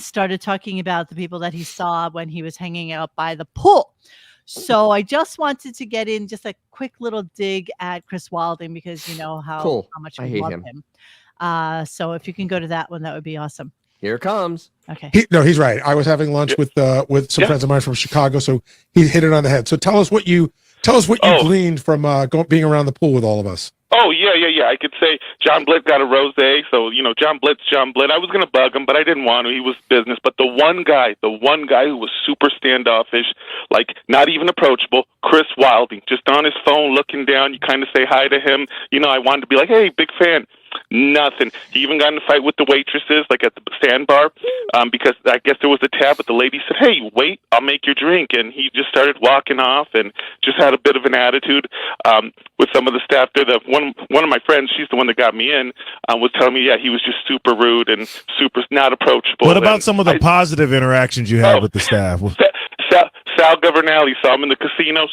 started talking about the people that he saw when he was hanging out by the pool. So I just wanted to get in just a quick little dig at Chris Wilding, because you know how much I love him. So if you can go to that one, that would be awesome. Here it comes. Okay. He's right. I was having lunch with some friends of mine from Chicago, so he hit it on the head. So tell us what you gleaned from being around the pool with all of us. Oh, yeah. I could say John Blitt got a rosé, so, John Blitt. I was going to bug him, but I didn't want to. He was business. But the one guy who was super standoffish, like not even approachable, Chris Wilding, just on his phone looking down. You kind of say hi to him. I wanted to be like, hey, big fan. Nothing. He even got in a fight with the waitresses, like at the sandbar, because I guess there was a tab, but the lady said, hey, wait, I'll make your drink. And he just started walking off and just had a bit of an attitude with some of the staff there. One of my friends, she's the one that got me in, was telling me, he was just super rude and super not approachable. What about some of the positive interactions you had with the staff? Sal Governale, saw him in the casinos.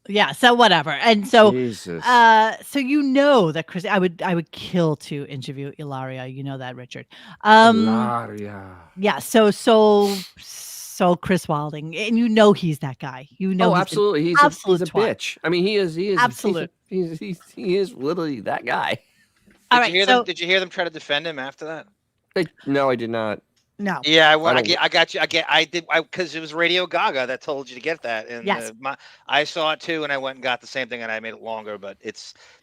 Yeah, so whatever. And so Jesus. that Chris, I would kill to interview Ilaria. You know that, Richard. Ilaria. Yeah, so Chris Wilding, and he's that guy. Absolutely. He's a bitch. I mean, he is absolute. He is literally that guy. Did you hear them try to defend him after that? No, I did not. No. Yeah, I got you. I did because it was Radio Gaga that told you to get that, and yes. I saw it too, and I went and got the same thing, and I made it longer. But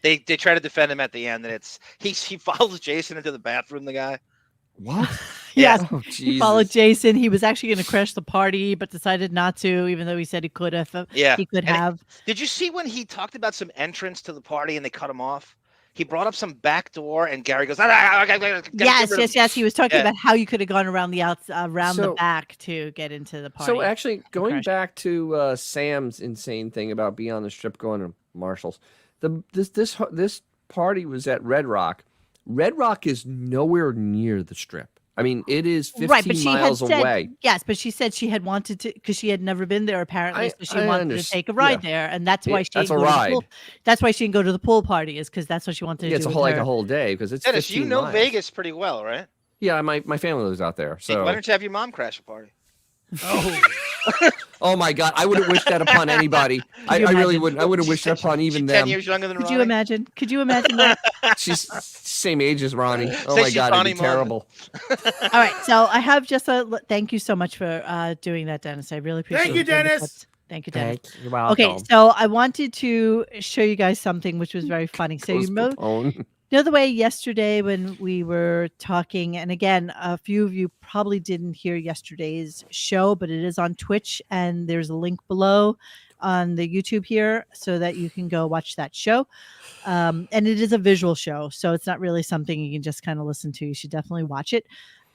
they try to defend him at the end, and he follows Jason into the bathroom. The guy. What? Yes, oh, he followed Jason. He was actually going to crash the party, but decided not to, even though he said he could have. Yeah, he could have. Did you see when he talked about some entrance to the party and they cut him off? He brought up some back door, and Gary goes, yes. He was talking about how you could have gone around the back to get into the party. So actually, going back to Sam's insane thing about being on the strip going to Marshall's, this party was at Red Rock. Red Rock is nowhere near the strip. I mean, it is 15 miles away. Yes, but she said she had wanted to, because she had never been there apparently, so she wanted to take a ride there, and that's why she didn't go to the pool. That's why she didn't go to the pool party, is because that's what she wanted to do. It's a whole day because it's Dennis, 15 miles. Vegas pretty well, right? Yeah, my family lives out there. So why don't you have your mom crash a party? Oh. Oh my God! I wouldn't wish that upon anybody. I really wouldn't. I wouldn't wish that upon even them. 10 years younger than Ronnie. Could you imagine that? She's same age as Ronnie. Oh my God, it'd be terrible. All right, so I have just thank you so much for doing that, Dennis. I really appreciate it. Thank you, Dennis. Thank you, Dennis. You're welcome. Okay, so I wanted to show you guys something which was very funny. So the way yesterday when we were talking, and again, a few of you probably didn't hear yesterday's show, but it is on Twitch, and there's a link below on the YouTube here so that you can go watch that show. And it is a visual show, so it's not really something you can just kind of listen to. You should definitely watch it.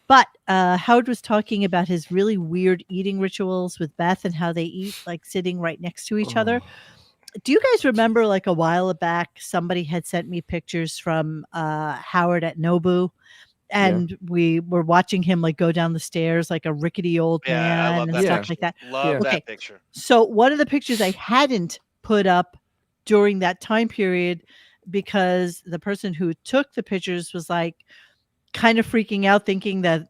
But Howard was talking about his really weird eating rituals with Beth and how they eat, like sitting right next to each other. Do you guys remember, like a while back, somebody had sent me pictures from Howard at Nobu, and we were watching him like go down the stairs like a rickety old man and stuff like that. Love that picture. So one of the pictures I hadn't put up during that time period because the person who took the pictures was like kind of freaking out, thinking that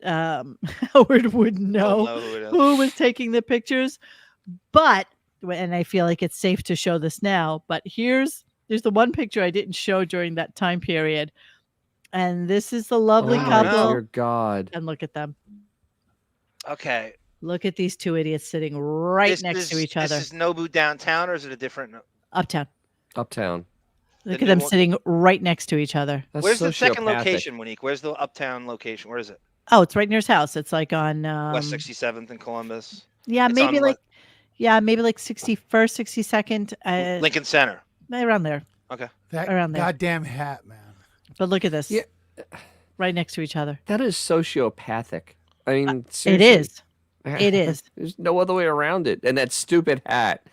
Howard would know who was taking the pictures, but. And I feel like it's safe to show this now, but there's the one picture I didn't show during that time period. And this is the lovely couple. Dear God. And look at them. Okay. Look at these two idiots sitting next to each other. This is Nobu downtown, or is it a different? Uptown. Look at them sitting right next to each other. Where's the second location, Monique? Where's the Uptown location? Where is it? Oh, it's right near his house. It's like on West 67th in Columbus. Yeah, maybe like 61st, 62nd. Lincoln Center. Around there. Okay. That around there. Goddamn hat, man. But look at this. Yeah. Right next to each other. That is sociopathic. I mean, it is. It is. There's no other way around it. And that stupid hat.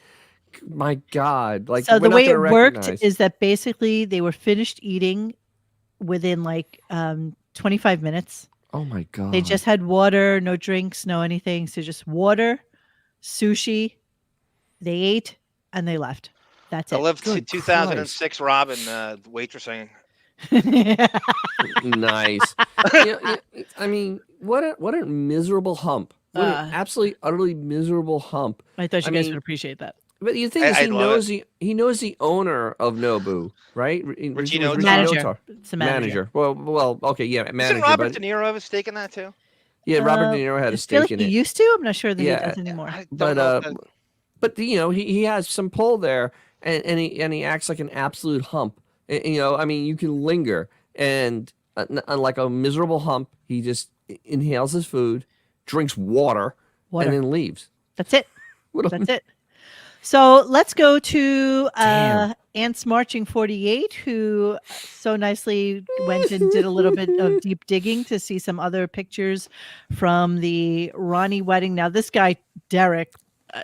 My God. Like, so the way it worked is that basically they were finished eating within like 25 minutes. Oh my God. They just had water, no drinks, no anything. So just water, sushi, they ate, and they left. That's it. I lived 2006 Robin waitressing. Nice. I mean, what a miserable hump. What an absolutely, utterly miserable hump. I thought you guys would appreciate that. But the thing is, he knows the owner of Nobu, right? Manager. It's a manager. Well, okay, yeah, manager. Isn't Robert De Niro have a stake in that too? Yeah, Robert De Niro had a stake in it. He used to. I'm not sure that he does anymore. But he has some pull there, and he acts like an absolute hump. You know, I mean, you can linger, and like a miserable hump, he just inhales his food, drinks water, and then leaves. That's it. That's it. So let's go to Ants Marching 48, who so nicely went and did a little bit of deep digging to see some other pictures from the Ronnie wedding. Now, this guy, Derek,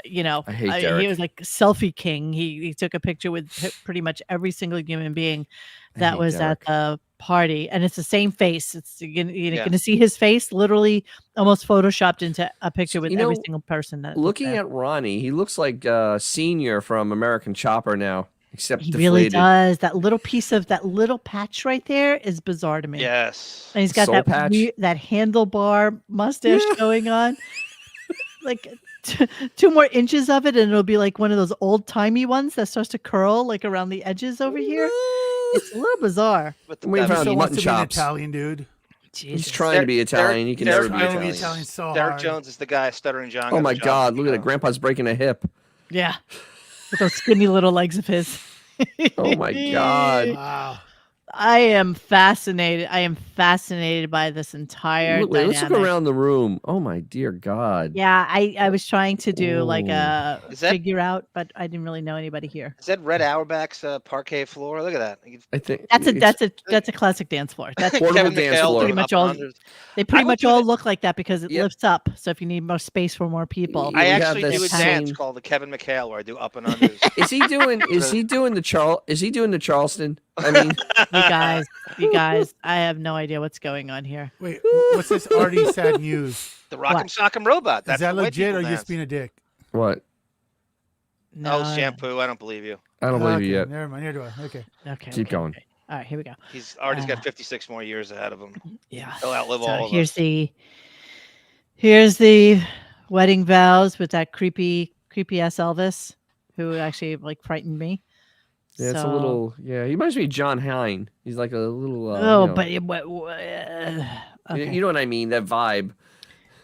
you know, I hate Derek. He was like selfie king. He took a picture with pretty much every single human being that was Derek. at the party, and it's the same face. It's you're going to see his face literally almost photoshopped into a picture with every single person. Looking at Ronnie, he looks like Senior from American Chopper now, except he deflated. really does. That little piece of that little patch right there is bizarre to me. Yes, and he's got Soul that patch. that handlebar mustache going on, like. 2 more inches of it and it'll be like one of those old timey ones that starts to curl like around the edges over here. It's a little bizarre. We found still wants mutton to be an chops. Italian dude. He's trying to be Italian. He can never be Italian. So Derek hard. Jones is the guy Stuttering John. Oh got my the job God! with. Look at it. Grandpa's breaking a hip. Yeah, with those skinny little legs of his. Oh my God! Wow. I am fascinated. I am fascinated by this entire Wait, let's dynamic. look around the room. Oh my dear God! Yeah, I was trying to do like a Is that- figure out, but I didn't really know anybody here. Is that Red Auerbach's parquet floor? Look at that. I think That's a classic dance floor. That's Portable Kevin dance McHale floor. pretty much up all. and unders. They pretty I would much do all that. look like that because it Yep. lifts up. So if you need more space for more people, I we have actually do a this dance same- called the Kevin McHale where I do up and unders. Is he doing? Is he doing the Charleston? I mean, you guys, I have no idea what's going on here. Wait, what's this Artie sad news? The Rock'em Sock'em Robot. That's Is that the white legit people or dance. just being a dick? what? No, Oh, shampoo. I don't believe you. I don't believe Okay, you yet. Never mind. Neither do I. Okay. Okay. Keep going. Okay. All right, here we go. He's already got 56 more years ahead of him. Yeah. He'll outlive So all of here's us. here's the wedding vows with that creepy ass Elvis, who actually like frightened me. Yeah, it's a So- little. Yeah, he reminds me of John Hine. He's like a little. Oh, you know, but okay. you know what I mean? That vibe.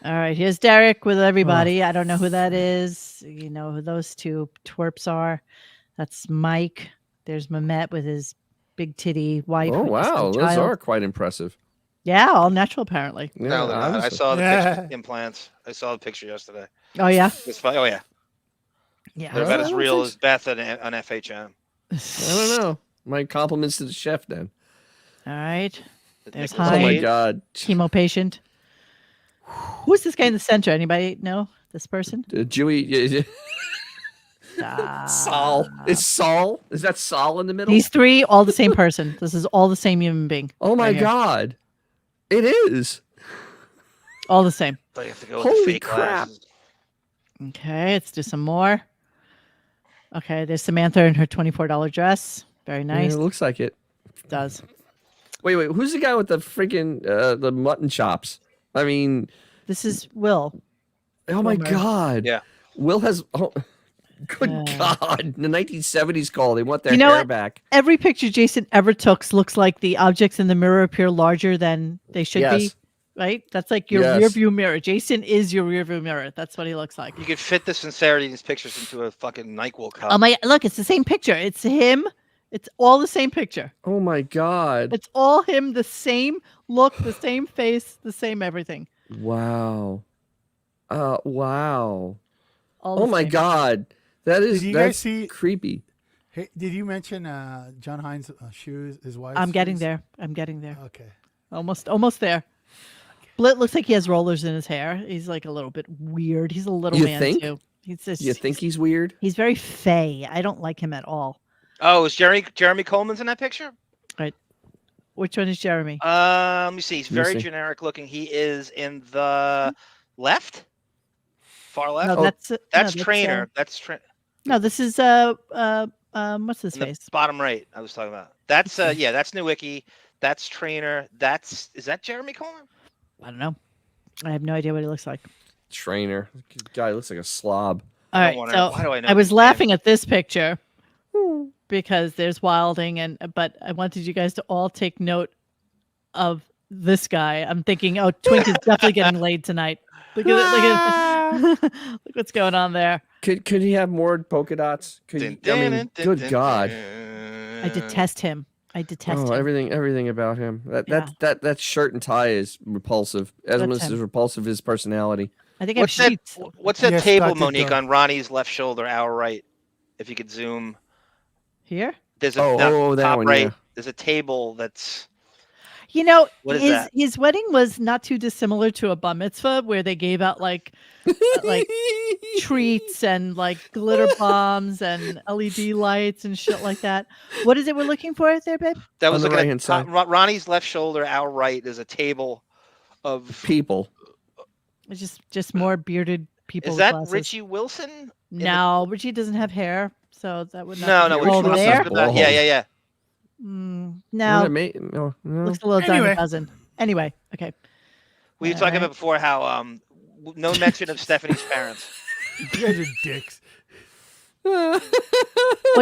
All right, here's Derek with everybody. I don't know who that is. You know who those two twerps are. That's Mike. There's Mehmet with his big titty wife. Oh with his wow, those child. are quite impressive. Yeah, all natural apparently. Yeah, No, they're not. I obviously. saw the Yeah. picture implants. I saw the picture yesterday. Oh yeah, It's fine. Oh yeah, yeah. they're about I as don't real think as Beth on FHM. I don't know. My compliments to the chef then. All right. There's Nicolas Hyde. Oh my Cage. God. Chemo patient. Who's this guy in the center? Anybody know this person? Jewy. Saul. Is Saul? Is that Saul in the middle? These three, all the same person. This is all the same human being. Oh my right here. God. It is. All the same. But you have to go with the Holy fake crap. glasses. Okay, let's do some more. Okay, there's Samantha in her $24 dress. Very nice. Yeah, it looks like it. Does. Wait. Who's the guy with the freaking the mutton chops? I mean, This is Will. oh my Wilmer. God. Yeah. Will has. Oh, good God. The 1970s call. They want their You know hair what? back. Every picture Jason ever took looks like the objects in the mirror appear larger than they should be. Yes. Right? That's like your Yes. rear view mirror. Jason is your rear view mirror. That's what he looks like. You could fit the sincerity in these pictures into a fucking NyQuil cup. Oh my! Look, it's the same picture. It's him. It's all the same picture. Oh my God. It's all him. The same look, the same face, the same everything. Wow. Wow. All the Oh my same. God. That is Did you guys that's see- creepy. Hey, did you mention John Hines' shoes? His wife's I'm getting shoes? there. I'm getting there. Okay. Almost there. Blit looks like he has rollers in his hair. He's like a little bit weird. He's a little You man think? too. He's just, You think he's weird? he's very fey. I don't like him at all. Oh, is Jeremy Coleman's in that picture? Which one is Jeremy? Let me see. He's Let me very see. generic looking. He is in the left, far left. No, That's trainer. No, this is what's his In the face? bottom right. I was talking about. That's yeah. That's Nowicki. That's trainer. Is that Jeremy Coleman? I don't know. I have no idea what he looks like. Trainer. Guy looks like a slob. All right, wonder- so why do I know I was these laughing names? at this picture because there's Wilding, but I wanted you guys to all take note of this guy. I'm thinking, oh, Twink is definitely getting laid tonight. Look at it! Look at look what's going on there. Could he have more polka dots? Could he, I mean, good God. I detest him. I detest Oh, him. everything about him. That shirt and tie is repulsive. As him. repulsive his personality. I think I have What's that? sheets. What's that Yes, table, Scott did Monique, go. on Ronnie's left shoulder, our right? If you could zoom. Here? There's that top one, right. yeah. There's a table that's. You know, What is that? his wedding was not too dissimilar to a bar mitzvah where they gave out like treats and like glitter bombs and LED lights and shit like that. What is it we're looking for there, babe? That was On the like right-hand side. Ronnie's left shoulder, our right. There's a table of people. It's just more bearded people. Is with that glasses. Richie Wilson? No, Richie doesn't have hair, so that would not. No, be Richie over Wilson's there. about- yeah. No, No. looks a little dime Anyway. a dozen. Anyway, okay. We were All talking right. about before how no mention of Stephanie's parents. You guys are dicks. What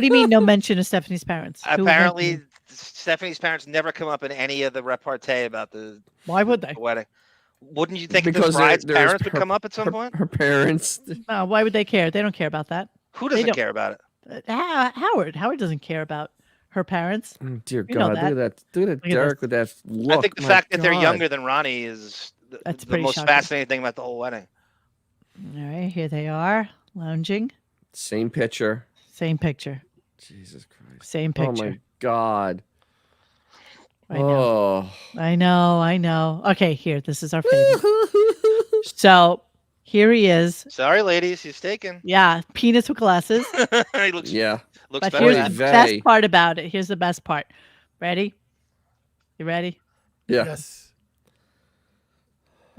do you mean? No mention of Stephanie's parents? Who Apparently, mentioned Stephanie's parents never come up in any of the repartee about the Why would they? wedding. Wouldn't you think Because the bride's there's parents would her- come up at some point? Her parents. No, why would they care? They don't care about that. Who They doesn't don't- care about it? Howard. Howard doesn't care about her parents. Dear You know God, that. look at that. Look at at Derek with that look. I think the My fact that they're God. younger than Ronnie is That's the pretty most shocking. fascinating thing about the whole wedding. All right, here they are, lounging. Same picture. Same picture. Jesus Christ. Same Oh picture. my God. I know. Oh. I know. Okay, here. This is our favorite. So here he is. Sorry, ladies, he's taken. Yeah, penis with glasses. He looks Yeah. But better. here's than the that. best part about it. Here's the best part. Ready? You ready? Yeah. Yes.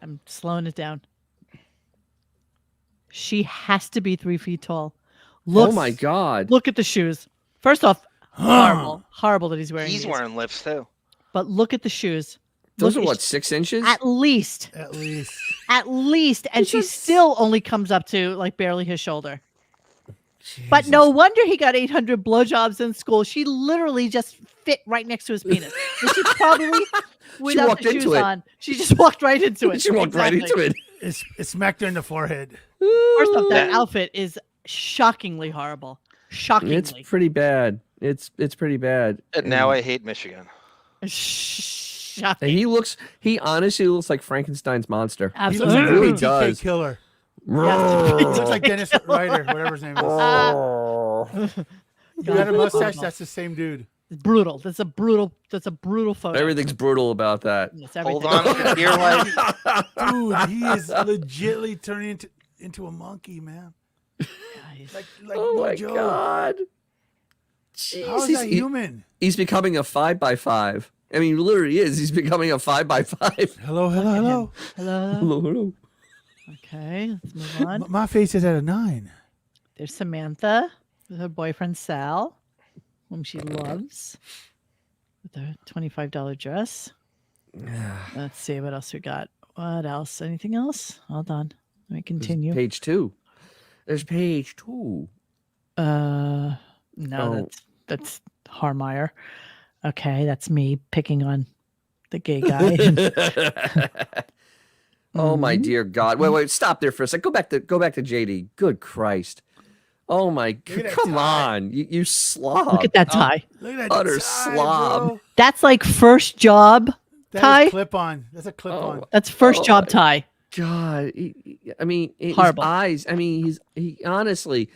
I'm slowing it down. She has to be 3 feet tall. Oh my God. Look at the shoes. First off, horrible that he's wearing. He's these. wearing lifts too. But look at the shoes. Those Look are at- what, 6 inches? At least. At least. At least. And she still only comes up to like barely his shoulder. But no wonder he got 800 blowjobs in school. She literally just fit right next to his penis. And she probably, without walked the shoes into it. on, she just walked right into it. She walked right into it. It smacked her in the forehead. First off, that outfit is shockingly horrible. Shockingly. It's pretty bad. It's pretty bad. And now I hate Michigan. Shocking. He honestly looks like Frankenstein's monster. He looks Absolutely. like a really BTK does. killer. Yes. He looks like Dennis Ryder, whatever his name is. You got a mustache? That's the same dude. It's brutal. That's a brutal photo. Everything's brutal about that. It's Hold everything. on, dear life. Dude, he is legitly turning into a monkey, man. Like Oh no my joke. God. How is that human? He's becoming a 5x5. I mean, he literally is. He's becoming a 5x5. Hello. Hello. Hello. Okay, let's move on. My face is at a 9. There's Samantha with her boyfriend Sal, whom she loves, with her $25 dress. Let's see what else we got. What else? Anything else? Hold on. Let me continue. Page 2. There's page 2. No, Oh. that's Harmeyer. Okay, that's me picking on the gay guy. Oh my dear God! Wait! Stop there for a sec. Go back to JD. Good Christ! Oh my! Come on! You slob! Look at that tie. Look at that Utter tie, slob! bro. That's like first job tie. Clip on. That's a clip on. That's first job tie. God! I mean, his Horrible. eyes. I mean, he honestly.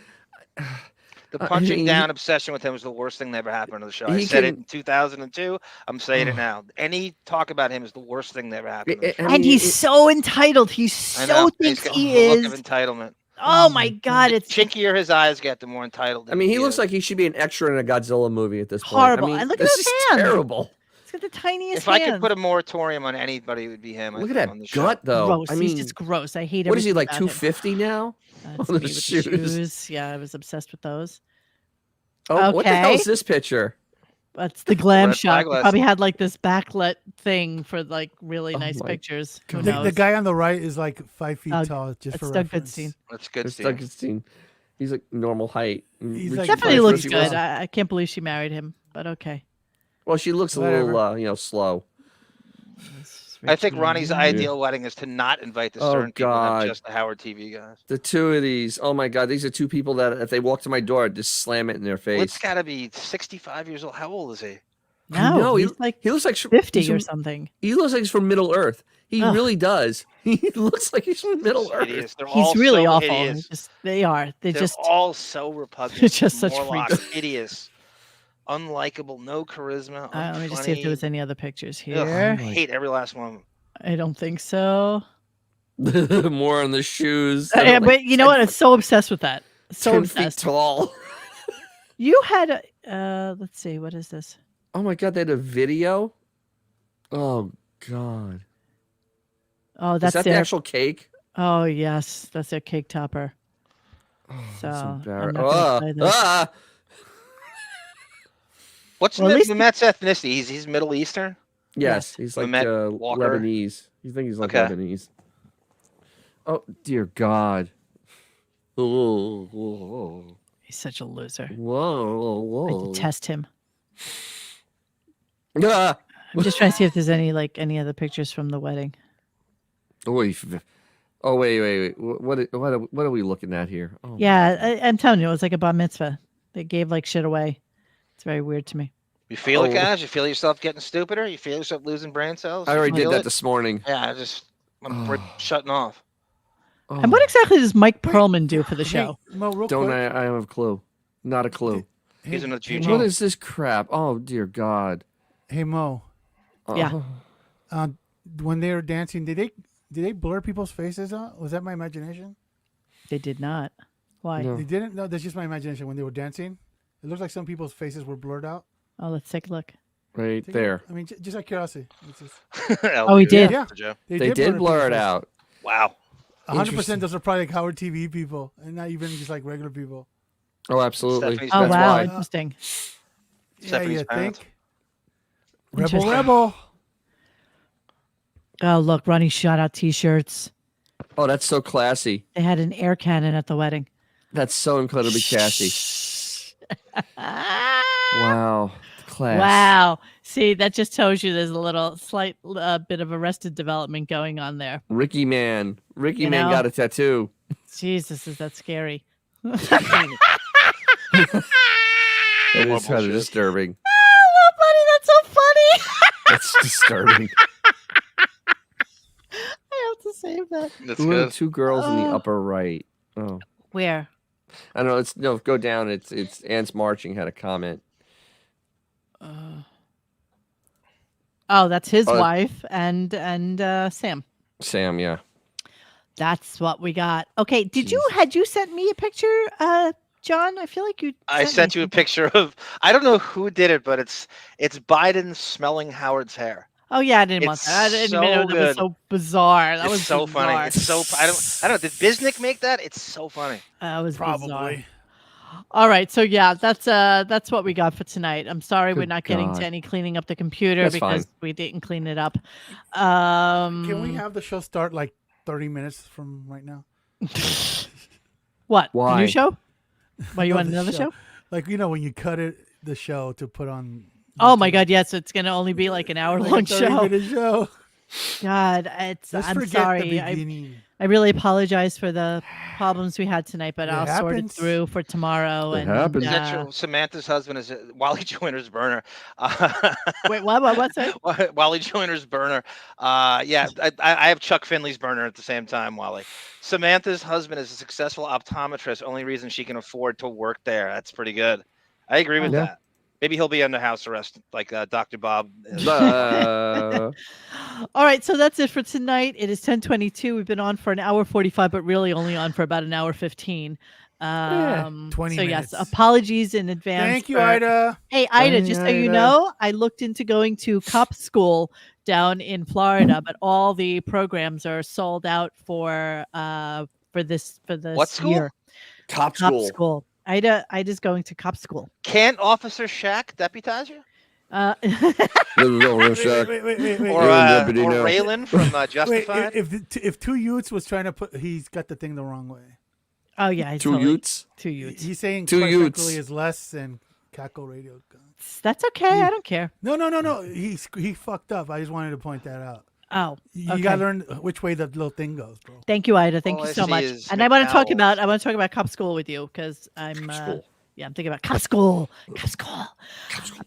The punching down obsession with him was the worst thing that ever happened to the show. I said it in 2002. I'm saying it now. Any talk about him is the worst thing that ever happened to the show. And he's so entitled. He I so know. thinks He's got he the look is. of entitlement. Oh my God! The It's chinkier his eyes get, the more entitled. I mean, he is. looks like he should be an extra in a Godzilla movie at this point. horrible. I mean, And look at this his is hands. terrible. He's got the tiniest If I hands. could put a moratorium on anybody, it would be him. I Look at think, that on the show. gut, though. Gross. I mean, He's just gross. I hate. what is he everything like? about him. 250 now? That's on me the with the shoes. shoes. Yeah, I was obsessed with those. Oh, what the hell Okay. is this picture? That's the glam Red shot. flag He lesson. probably had like this backlit thing for like really nice my pictures. Who The knows? guy on the right is like 5 feet Doug. tall, just That's for Doug reference. Goodstein. That's good. It's Steve. Doug Goodstein. He's like normal height. He's Richie like- Definitely Wilson. looks Richie good. Wilson. I can't believe she married him, but okay. Well, she looks a little, slow. I think Ronnie's Yeah. ideal wedding is to not invite the Oh, Stern people, God. not just the Howard TV guys. The two of these, oh my God, these are two people that if they walk to my door, I'd just slam it in their face. Well, it's got to be 65 years old. How old is he? No, he he's looks like 50 or something. He looks like he's from Middle Earth. He really does. He looks like he's from Middle Earth. Hideous. They're He's all really so awful. hideous. They are. They're all so repugnant. They're just such Morlocks, freaks. hideous, unlikable, no charisma. Let me just see if there was any other pictures here. Ugh, I hate every last one. I don't think so. More on the shoes. But you know what? I'm so obsessed with that. So 10 obsessed. feet tall. You had let's see, what is this? Oh my God, they had a video. Oh God. Oh, that's is that the actual cake? Oh yes, that's their cake topper. So what's Mehmet's ethnicity? He's Middle Eastern. Yes, he's like Lebanese. You think he's like Lebanese? Oh dear God. Whoa. He's such a loser. Whoa. I detest him. I'm just trying to see if there's any other pictures from the wedding. Wait. What are we looking at here? Oh, yeah, I'm telling you, it was like a bar mitzvah. They gave shit away. It's very weird to me. You feel it, guys? You feel yourself getting stupider? You feel yourself losing brain cells? I already did that this morning. Yeah, I'm shutting off. Oh. And what exactly does Mike Perlman do for the show? Mo, I have a clue. Not a clue. He's another future. What is this crap? Oh dear God. Hey Mo. Yeah. When they were dancing, did they blur people's faces out? Was that my imagination? They did not. Why? No. They didn't? No, that's just my imagination. When they were dancing, it looked like some people's faces were blurred out. Oh, let's take a look. Right there. I mean, just out of curiosity. Oh, he did. Yeah. They did blur it out. Wow. 100% those are probably like Howard TV people, and not even just like regular people. Oh, absolutely. Oh, wow. Interesting. Yeah, you parents. think? Rebel. Oh, look, Ronnie shot out T-shirts. Oh, that's so classy. They had an air cannon at the wedding. That's so incredibly classy. Wow. Class. Wow. See, that just tells you there's a slight bit of Arrested Development going on there. Ricky Man got a tattoo. Jesus, is that scary? It is kind of disturbing. Oh, buddy, that's so funny. That's disturbing. I have to save that. That's Who are good. the two girls in the upper right? Oh. Where? I don't know. Go down. It's Ants Marching had a comment. Oh, that's his wife and Sam. Sam, yeah. That's what we got. Okay, had you sent me a picture, John? I feel like I sent you a picture of. I don't know who did it, but it's Biden smelling Howard's hair. Oh yeah, I didn't want that. I didn't know that was so bizarre. That was so bizarre. funny. It's so I don't. Did Biznick make that? It's so funny. That was probably. Bizarre. All right, so yeah, that's what we got for tonight. I'm sorry we're not getting to any cleaning up the computer because we didn't clean it up. Can we have the show start like 30 minutes from right now? What? Why? The new show? Why you want another show? Like when you cut the show to put on. Oh my God! Yes, it's gonna only be like an hour-long show. 30-minute show. God, I'm sorry. I really apologize for the problems we had tonight, but I'll sort it through for tomorrow. It happens. Samantha's husband is Wally Joyner's burner. Wait, what's that? Wally Joyner's burner. Yeah, I have Chuck Finley's burner at the same time, Wally. Samantha's husband is a successful optometrist. Only reason she can afford to work there. That's pretty good. I agree with that. Maybe he'll be under house arrest like Dr. Bob. All right, so that's it for tonight. It is 10:22. We've been on for an hour 45, but really only on for about an hour 15. 20 so minutes. Yes, apologies in advance. Thank you, Ida. Hey, Ida, just so you know, I looked into going to cop school down in Florida, but all the programs are sold out for this what school? year. Cop school. Ida's going to cop school. Can't Officer Shack deputize you? Wait. Or Raylan from Justified? Wait, if Two Utes was trying to he's got the thing the wrong way. Oh yeah, Two Utes. He's saying Two Utes is less than Caco Radio. That's okay. I don't care. No. He fucked up. I just wanted to point that out. Oh, you gotta learn which way the little thing goes, bro. Thank you, Ida. Thank you so much. And I want to talk about cop school with you because I'm Yeah, I'm thinking about cop school.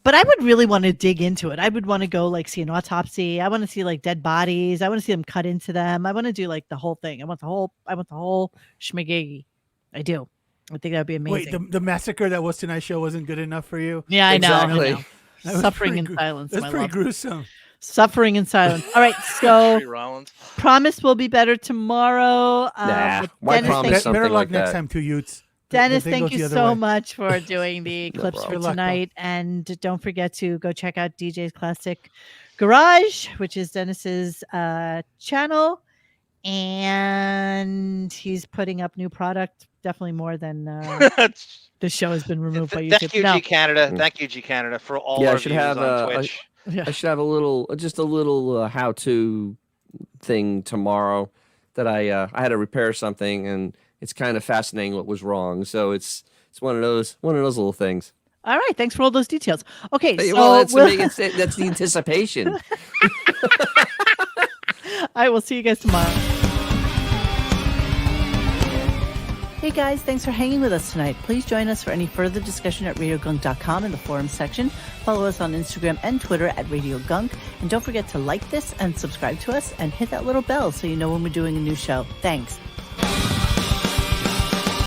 But I would really want to dig into it. I would want to go like see an autopsy. I want to see like dead bodies. I want to see them cut into them. I want to do like the whole thing. I want the whole schmagiggy. I do. I think that would be amazing. Wait, the massacre that was tonight's show wasn't good enough for you? Yeah, I know. Exactly. I know. Suffering in silence. That's pretty gruesome. Suffering in silence. All right, so promise will be better tomorrow. Why promise something better luck like next that? time, 2 Utes. Dennis, thank you so much for doing the clips for tonight. And don't forget to go check out DJ's Classic Garage, which is Dennis's channel. And he's putting up new product, definitely more than the show has been removed by YouTube. Thank you, G Canada. Thank you, G Canada, for all our views on Twitch. I should have a little how-to thing tomorrow that I had to repair something, and it's kind of fascinating what was wrong. So it's one of those little things. All right, thanks for all those details. Okay, so well, that's the anticipation. All right, we'll see you guys tomorrow. Hey guys, thanks for hanging with us tonight. Please join us for any further discussion at RadioGunk.com in the forum section. Follow us on Instagram and Twitter at RadioGunk. And don't forget to like this and subscribe to us and hit that little bell so you know when we're doing a new show. Thanks.